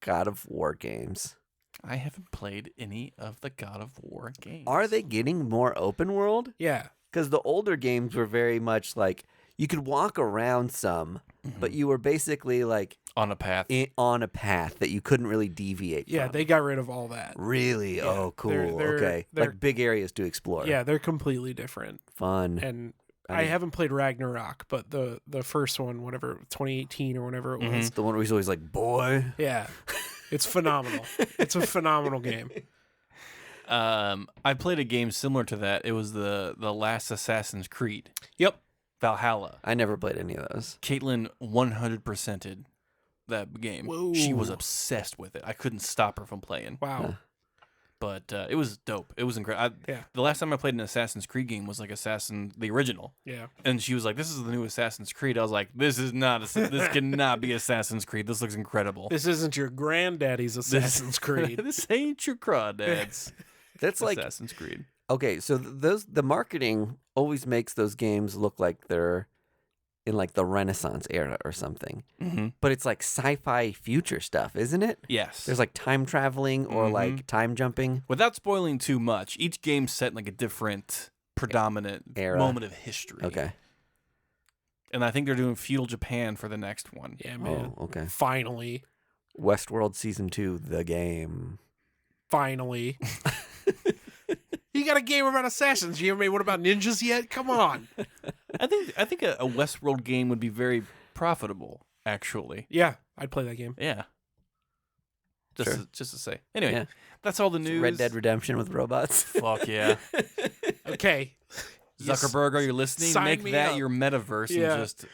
God of War games. I haven't played any of the God of War games. Are they getting more open world? Yeah. Because the older games were very much like you could walk around some, but you were basically like on a path. On a path that you couldn't really deviate from. Yeah, they got rid of all that. Really? Yeah. Oh, cool. Okay. They're, like big areas to explore. Yeah, they're completely different. Fun. And I haven't played Ragnarok, but the first one, whatever, 2018 or whatever it was. The one where he's always like, boy. Yeah. It's phenomenal. It's a phenomenal game. I played a game similar to that. It was the last Assassin's Creed. Yep. Valhalla. I never played any of those. Caitlin 100%ed that game. Whoa. She was obsessed with it. I couldn't stop her from playing. Wow. But it was dope. It was incredible. The last time I played an Assassin's Creed game was like the original. Yeah. And she was like, "This is the new Assassin's Creed." I was like, "This cannot be Assassin's Creed. This looks incredible. This isn't your granddaddy's Assassin's Creed. This ain't your crawdads." That's like Assassin's Creed. Okay, so the marketing always makes those games look like they're in like the Renaissance era or something. But it's like sci-fi future stuff, isn't it? Yes. There's like time traveling or like time jumping. Without spoiling too much, each game's set in like a different predominant era. Moment of history. Okay. And I think they're doing feudal Japan for the next one. Yeah, man. Oh, okay. Finally. Westworld Season 2, the game. Finally. You got a game about assassins. You ever made one about ninjas yet? Come on. I think a Westworld game would be very profitable, actually. Yeah, I'd play that game. Yeah. Just to say. Anyway, that's all the news. Red Dead Redemption with robots. Fuck yeah. Okay. Zuckerberg, are you listening? Make that your metaverse and just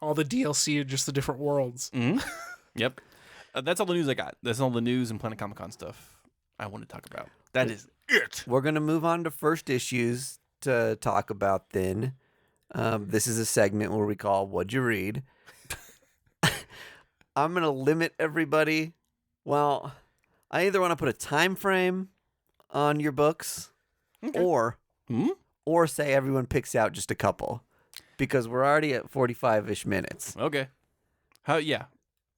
all the DLC are just the different worlds. Yep. That's all the news I got. That's all the news and Planet Comicon stuff I want to talk about. That is it. We're going to move on to first issues to talk about then. This is a segment where we call What'd You Read? I'm going to limit everybody. Well, I either want to put a time frame on your books or say everyone picks out just a couple because we're already at 45-ish minutes. Okay. Yeah,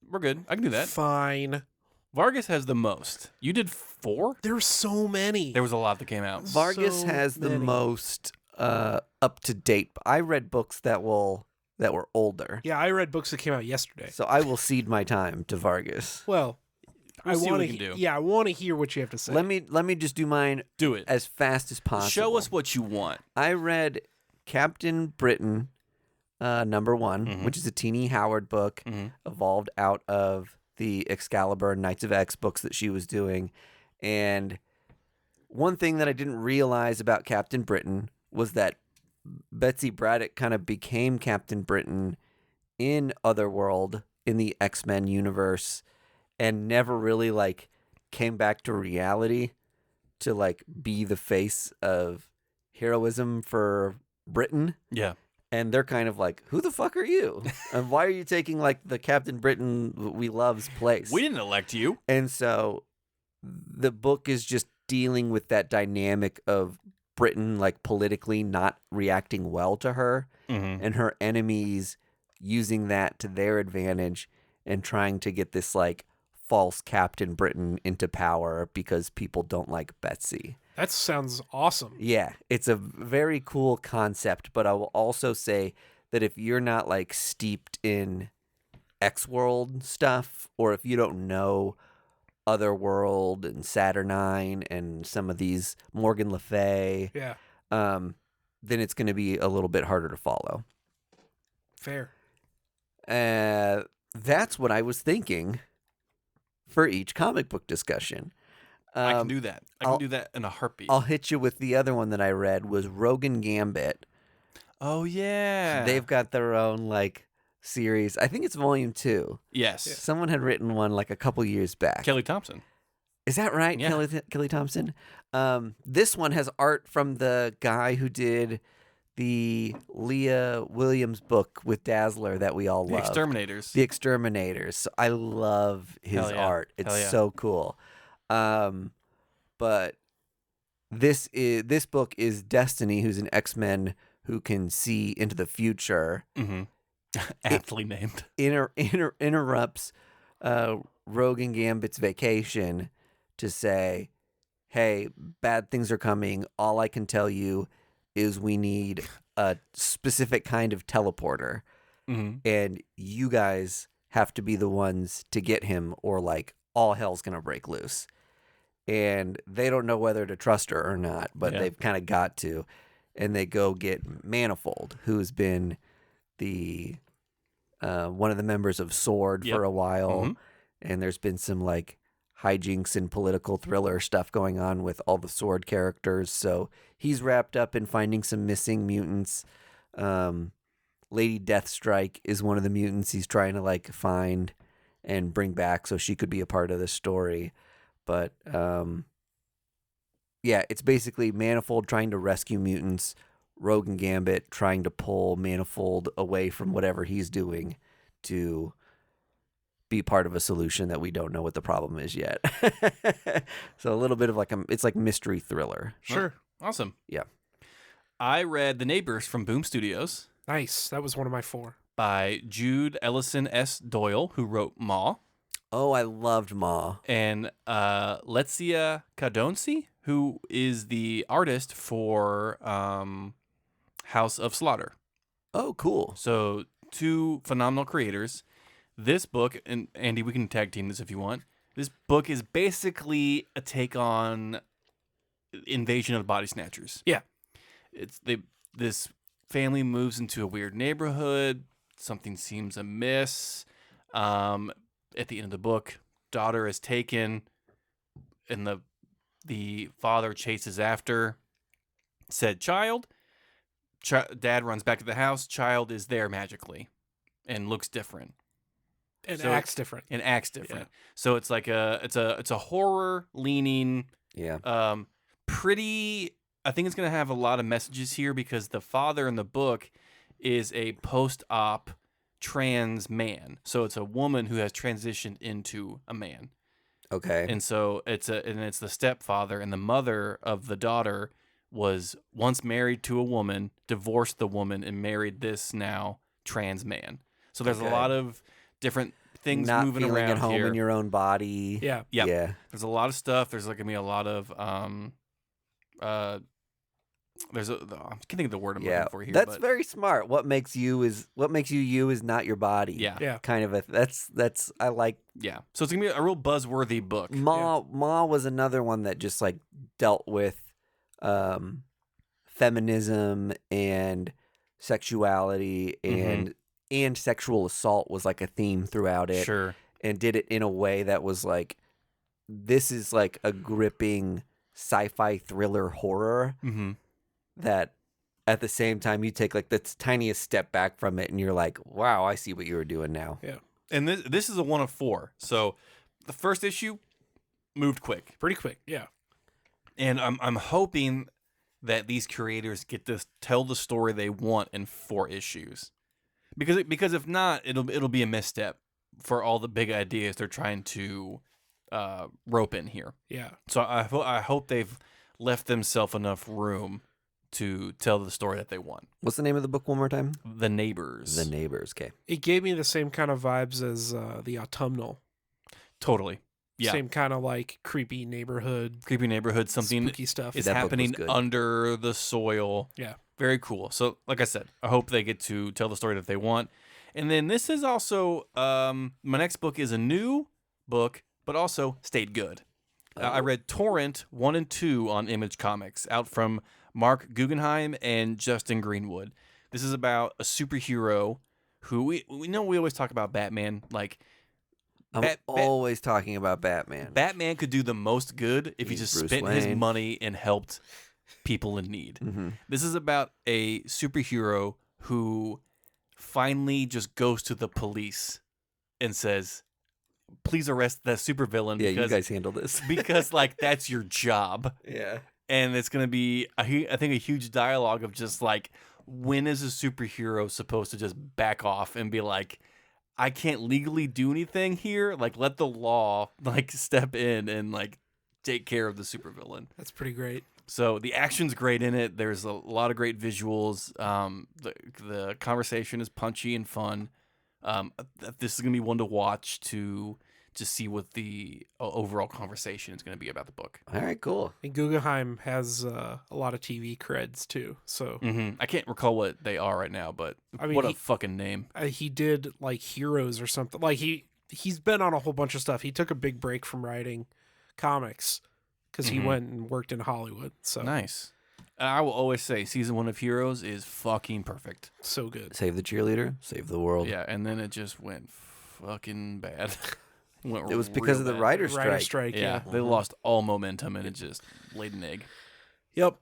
we're good. I can do that. Fine. Vargas has the most. You did 4? There's so many. There was a lot that came out. Vargas has the most up to date. I read books that were older. Yeah, I read books that came out yesterday. So I will cede my time to Vargas. Well, I want to. Yeah, I want to hear what you have to say. Let me just do mine. Do it as fast as possible. Show us what you want. I read Captain Britain, #1, which is a Teenie Howard book, evolved out of the Excalibur Knights of X books that she was doing. And one thing that I didn't realize about Captain Britain was that Betsy Braddock kind of became Captain Britain in Otherworld in the X-Men universe and never really like came back to reality to like be the face of heroism for Britain. Yeah. And they're kind of like, who the fuck are you? And why are you taking like the Captain Britain we love's place? We didn't elect you. And so the book is just dealing with that dynamic of Britain like politically not reacting well to her and her enemies using that to their advantage and trying to get this like false Captain Britain into power because people don't like Betsy. That sounds awesome. Yeah, it's a very cool concept, but I will also say that if you're not like steeped in X-World stuff, or if you don't know Otherworld and Saturnine and some of these Morgan Le Fay, then it's going to be a little bit harder to follow. Fair. That's what I was thinking for each comic book discussion. I can do that. I can do that in a heartbeat. I'll hit you with the other one that I read was Rogan Gambit. Oh, yeah. They've got their own, like, series. I think it's volume 2. Yes. Someone had written one, like, a couple years back. Kelly Thompson. Is that right? Yeah. Kelly Thompson? This one has art from the guy who did the Leah Williams book with Dazzler that we all love. The Exterminators. So I love his art. It's so cool. But this book is Destiny, who's an X-Men who can see into the future. Aptly named. Interrupts Rogue and Gambit's vacation to say, hey, bad things are coming. All I can tell you is we need a specific kind of teleporter. And you guys have to be the ones to get him or like all hell's going to break loose. And they don't know whether to trust her or not, but they've kind of got to. And they go get Manifold, who's been the one of the members of SWORD for a while. And there's been some like hijinks and political thriller stuff going on with all the SWORD characters. So he's wrapped up in finding some missing mutants. Lady Deathstrike is one of the mutants he's trying to like find and bring back so she could be a part of the story. But it's basically Manifold trying to rescue mutants, Rogue and Gambit trying to pull Manifold away from whatever he's doing to be part of a solution that we don't know what the problem is yet. So a little bit of like it's like mystery thriller. Sure. Awesome. Yeah. I read The Neighbors from Boom Studios. Nice. That was one of my 4. By Jude Ellison S. Doyle, who wrote Ma. Oh, I loved Ma. And Letsia Cadonci, who is the artist for House of Slaughter. Oh, cool. So 2 phenomenal creators. This book, and Andy, we can tag team this if you want. This book is basically a take on Invasion of the Body Snatchers. Yeah. This family moves into a weird neighborhood. Something seems amiss. At the end of the book, daughter is taken, and the father chases after said child. Dad runs back to the house. Child is there magically, and looks different. And acts different. Yeah. So it's like it's a horror leaning. Yeah. Pretty. I think it's gonna have a lot of messages here because the father in the book is a post-op trans man. So it's a woman who has transitioned into a man. Okay. And so it's the stepfather, and the mother of the daughter was once married to a woman, divorced the woman, and married this now trans man. So there's a lot of different things not moving feeling around at home here. in your own body. Yeah. Yeah. There's a lot of stuff. There's gonna be a lot of I can't think of the word I'm looking for here. That's very smart. What makes you is not your body. Yeah. Kind of that's I like. Yeah. So it's gonna be a real buzzworthy book. Ma was another one that just like dealt with feminism and sexuality and sexual assault was like a theme throughout it. Sure. And did it in a way that was like, this is like a gripping sci-fi thriller horror that at the same time, you take like the tiniest step back from it, and you're like, "Wow, I see what you were doing now." Yeah. And this is a 1 of 4. So the first issue moved quick, Pretty quick. Yeah. and I'm hoping that these creators get to tell the story they want in 4 issues, because if not, it'll be a misstep for all the big ideas they're trying to rope in here. Yeah. So I hope they've left themselves enough room to tell the story that they want. What's the name of the book one more time? The Neighbors. The Neighbors. Okay. It gave me the same kind of vibes as the Autumnal. Totally. Yeah. Same kind of like creepy neighborhood. Something spooky stuff. is That book was happening good. under the soil. Yeah. Very cool. So, like I said, I hope they get to tell the story that they want. And then this is also, my next book is a new book, but also stayed good. I read Torrent 1 and 2 on Image Comics, out from Mark Guggenheim and Justin Greenwood. This is about a superhero who we always talk about Batman. Like, I'm always talking about Batman. Batman could do the most good if he He's just Bruce spent his Wayne. money and helped people in need. Mm-hmm. This is about a superhero who finally just goes to the police and says, "Please arrest that supervillain." Yeah, because, you guys handle this. because like that's your job. Yeah. And it's going to be, I think, a huge dialogue of just like, when is a superhero supposed to just back off and be like, I can't legally do anything here? Like, let the law like step in and like take care of the supervillain. That's pretty great. So the action's great in it. There's a lot of great visuals. The conversation is punchy and fun. This is going to be one to watch to see what the overall conversation is going to be about the book. All right, cool. And Guggenheim has a lot of TV creds too. So I can't recall what they are right now, but I mean, what a fucking name. he did like Heroes or something. Like he's been on a whole bunch of stuff. He took a big break from writing comics because he went and worked in Hollywood. So Nice. I will always say season 1 of Heroes is fucking perfect. so good. Save the cheerleader, save the world. Yeah, and then it just went fucking bad. It was because real of the bad. writer's strike. Writer strike. Yeah, they lost all momentum and it just laid an egg. Yep.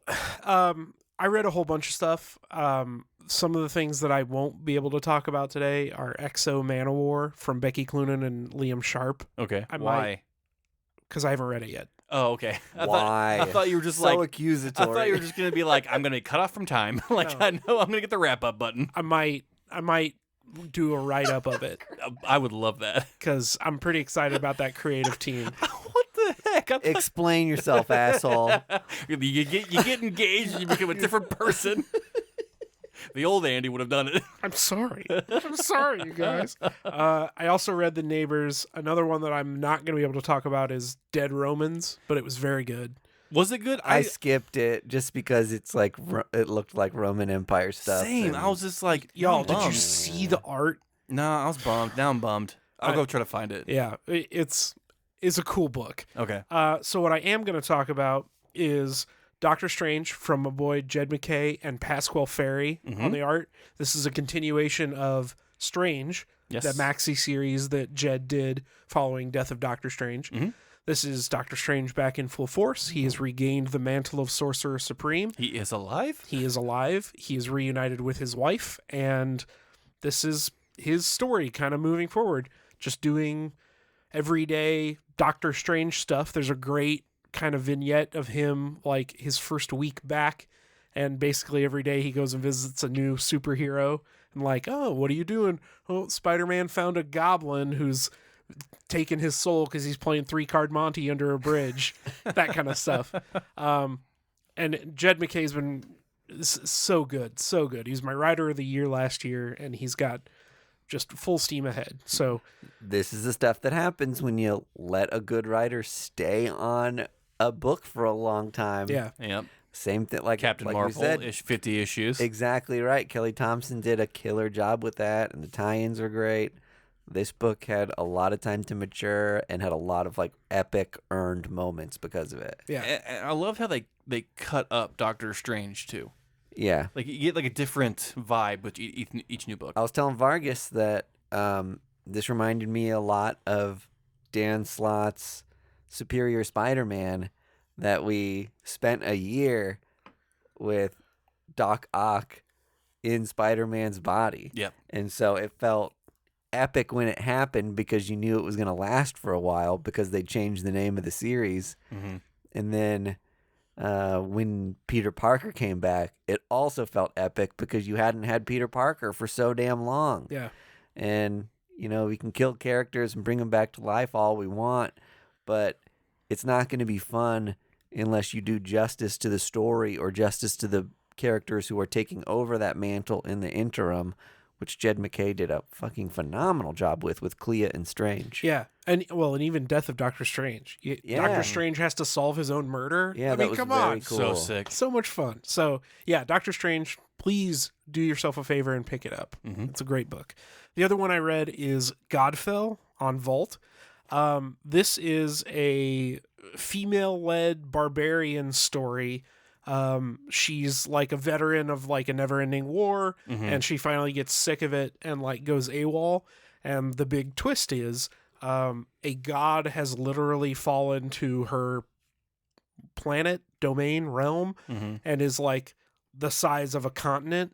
I read a whole bunch of stuff. Some of the things that I won't be able to talk about today are Exo Manowar from Becky Cloonan and Liam Sharp. Okay. I Why? might- Because I haven't read it yet. Oh, okay. Why? I thought you were just so like accusatory. I thought you were just gonna be like, I'm gonna be cut off from time. Like No. I know I'm gonna get the wrap up button. I might do a write up of it I would love that. because I'm pretty excited about that creative team. What the heck? I thought- Explain yourself, asshole. you get engaged and you become a different person. The old Andy would have done it. I'm sorry. I'm sorry, you guys. I also read The Neighbors. Another one that I'm not going to be able to talk about is Dead Romans, but it was very good. Was it good? I skipped it just because it's like it looked like Roman Empire stuff. Same. and- I was just like, Y'all, I'm did you bummed. see the art? No, I was bummed. Now I'm bummed. I'll go try to find it. Yeah, it's a cool book. Okay. So what I am going to talk about is Doctor Strange from my boy Jed McKay and Pasquale Ferry on the art. This is a continuation of Strange, Yes. the maxi series that Jed did following Death of Doctor Strange. This is Doctor Strange back in full force. He has regained the mantle of Sorcerer Supreme. He is alive? He is alive. He is reunited with his wife, and this is his story kind of moving forward, just doing everyday Doctor Strange stuff. There's a great kind of vignette of him, like his first week back, and basically every day he goes and visits a new superhero, and like, oh, what are you doing? Oh, Spider-Man found a goblin who's taken his soul because he's playing 3-card Monty under a bridge, that kind of stuff. And Jed McKay's been so good, so good. He's my writer of the year last year, and he's got just full steam ahead. So This is the stuff that happens when you let a good writer stay on a book for a long time. yeah, Yep. Same thing like Captain like Marvel, we said. 50 issues. Exactly right. Kelly Thompson did a killer job with that, and the tie-ins are great. This book had a lot of time to mature and had a lot of like epic earned moments because of it. yeah. And I love how they cut up Doctor Strange too. Yeah. Like you get like a different vibe with each new book. I was telling Vargas that this reminded me a lot of Dan Slott's Superior Spider-Man, that we spent a year with Doc Ock in Spider-Man's body. Yep. And so it felt epic when it happened because you knew it was going to last for a while because they changed the name of the series. Mm-hmm. And then when Peter Parker came back, it also felt epic because you hadn't had Peter Parker for so damn long. Yeah. And, we can kill characters and bring them back to life all we want, but it's not going to be fun unless you do justice to the story or justice to the characters who are taking over that mantle in the interim, which Jed McKay did a fucking phenomenal job with Clea and Strange. Yeah. And even Death of Doctor Strange. Doctor Strange has to solve his own murder. Yeah, that was come very on. cool. So sick. So much fun. So, yeah, Doctor Strange, please do yourself a favor and pick it up. Mm-hmm. It's a great book. The other one I read is Godfell on Vault. This is a female-led barbarian story. She's like a veteran of like a never-ending war, and she finally gets sick of it and like goes AWOL. And the big twist is a god has literally fallen to her planet, domain, realm, and is like the size of a continent.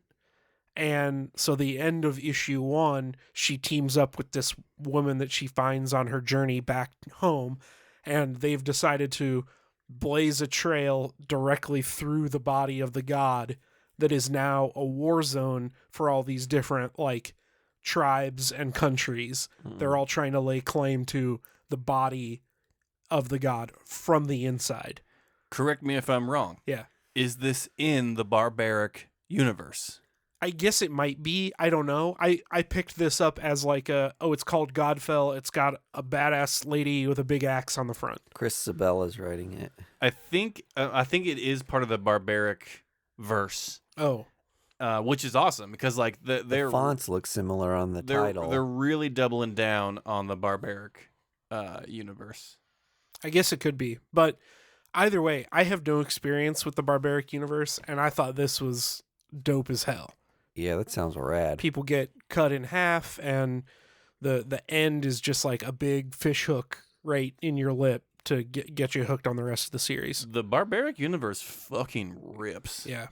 And so the end of issue 1, she teams up with this woman that she finds on her journey back home, and they've decided to blaze a trail directly through the body of the god that is now a war zone for all these different like tribes and countries. They're all trying to lay claim to the body of the god from the inside. Correct me if I'm wrong. Yeah. Is this in the barbaric universe? I guess it might be. I don't know. I picked this up as like it's called Godfell. It's got a badass lady with a big axe on the front. Chris Sabella's writing it. I think it is part of the barbaric verse. Oh. Which is awesome because like their fonts look similar on the title. They're really doubling down on the barbaric universe. I guess it could be. But either way, I have no experience with the barbaric universe, and I thought this was dope as hell. Yeah, that sounds rad. People get cut in half, and the end is just like a big fish hook right in your lip to get you hooked on the rest of the series. The barbaric universe fucking rips. Yeah.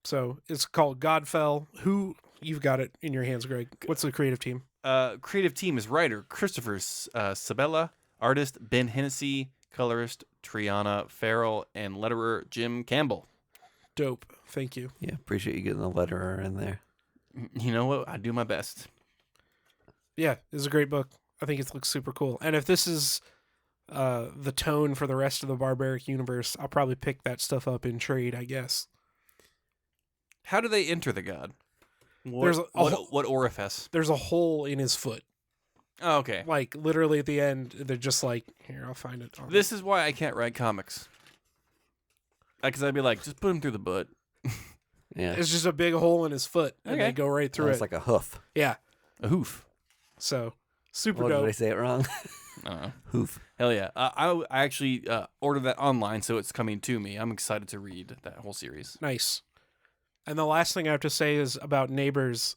So it's called Godfell. You've got it in your hands, Greg. What's the creative team? Creative team is writer Christopher Sabella, artist Ben Hennessy, colorist Triana Farrell, and letterer Jim Campbell. Dope. Thank you. Yeah, appreciate you getting the letterer in there. You know what? I do my best. Yeah, it's a great book. I think it looks super cool. And if this is the tone for the rest of the barbaric universe, I'll probably pick that stuff up in trade, I guess. How do they enter the god? What orifice? There's a hole in his foot. Oh, okay. Like, literally at the end, they're just like, here, I'll find it. This is why I can't write comics. Because I'd be like, just put him through the butt. Yeah. It's just a big hole in his foot, and they go right through it. It's like a hoof. Yeah. A hoof. So, super dope. dope. Did I say it wrong? Hoof. Hell yeah. I actually ordered that online, so it's coming to me. I'm excited to read that whole series. Nice. And the last thing I have to say is about Neighbors.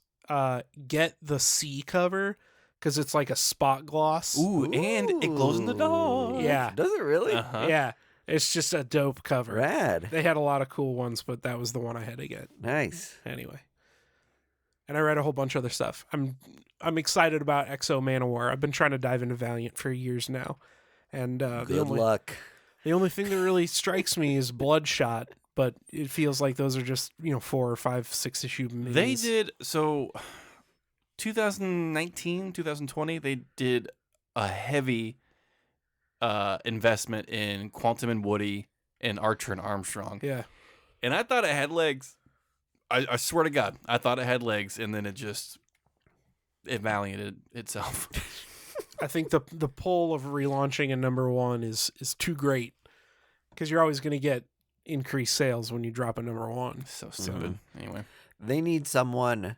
Get the C cover, because it's like a spot gloss. Ooh, and it glows in the dark. Yeah. Does it really? Uh-huh. Yeah. It's just a dope cover. Rad. They had a lot of cool ones, but that was the one I had to get. Nice. Anyway. And I read a whole bunch of other stuff. I'm excited about Exo Manowar. I've been trying to dive into Valiant for years now. And good luck. The only thing that really strikes me is Bloodshot, but it feels like those are just, 4 or 5, 6 issue minis. They did, 2019, 2020, they did a heavy investment in Quantum and Woody and Archer and Armstrong. Yeah. And I thought it had legs. I swear to God, I thought it had legs, and then it valianted itself. I think the pull of relaunching a number 1 is too great, because you're always going to get increased sales when you drop a number 1. So stupid. Anyway. They need someone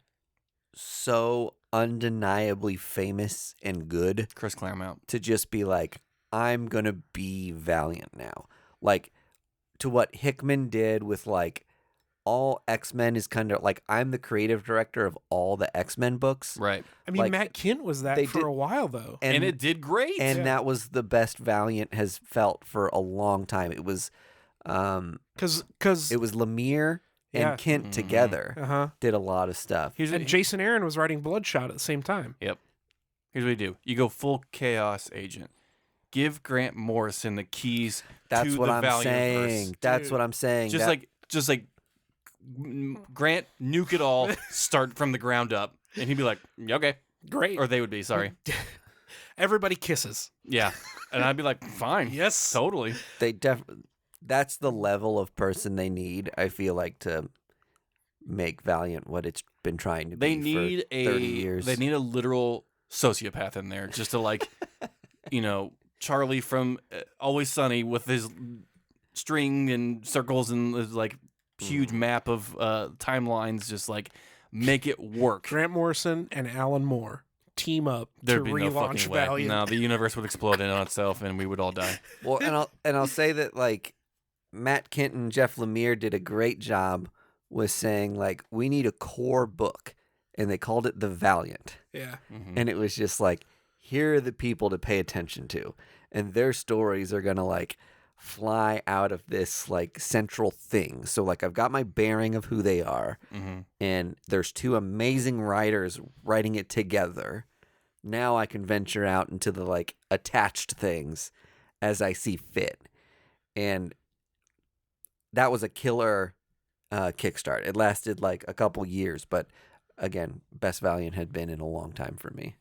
so undeniably famous and good. Chris Claremont. To just be like, I'm going to be Valiant now. Like, to what Hickman did with, like, all X-Men is kind of like, I'm the creative director of all the X-Men books. Right. I mean, like, Matt Kint was that for a while, though. And it did great. And that was the best Valiant has felt for a long time. It was... Because it was Lemire and Kent together did a lot of stuff. And Jason Aaron was writing Bloodshot at the same time. Yep. Here's what you do. You go full Chaos Agent. Give Grant Morrison the keys That's to what the I'm Valiant saying. verse. That's what I'm saying. Just like Grant, nuke it all, start from the ground up. And he'd be like, okay. Great. Or they would be, sorry. Everybody kisses. Yeah. And I'd be like, fine. Yes. Totally. That's the level of person they need, I feel like, to make Valiant what it's been trying to be for 30 years. They need a literal sociopath in there just to like, Charlie from Always Sunny with his string and circles and his like huge map of timelines, just like make it work. Grant Morrison and Alan Moore team up There'd to be relaunch no fucking way. Valiant. No, the universe would explode in on itself and we would all die. Well, and I'll say that like Matt Kent and Jeff Lemire did a great job with saying like we need a core book, and they called it The Valiant. Yeah. Mm-hmm. And it was just like, here are the people to pay attention to, and their stories are gonna like fly out of this like central thing. So like I've got my bearing of who they are, and there's two amazing writers writing it together. Now I can venture out into the like attached things as I see fit. And that was a killer kickstart. It lasted like a couple years, but again, best Valiant had been in a long time for me.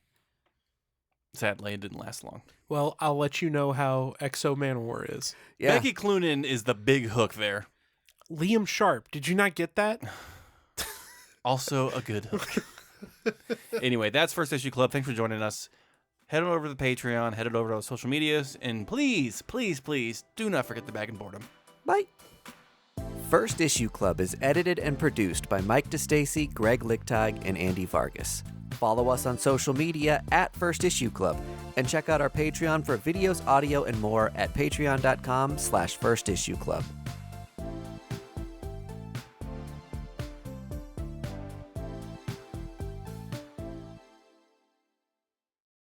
Sadly, it didn't last long. Well, I'll let you know how Exo Manowar is. Yeah. Becky Cloonan is the big hook there. Liam Sharp. Did you not get that? Also a good hook. Anyway, that's First Issue Club. Thanks for joining us. Head on over to the Patreon, head on over to our social medias, and please, please, please do not forget the Bag and Boredom. Bye. First Issue Club is edited and produced by Mike DeStacy, Greg Lichtag, and Andy Vargas. Follow us on social media at First Issue Club, and check out our Patreon for videos, audio, and more at patreon.com/firstissueclub.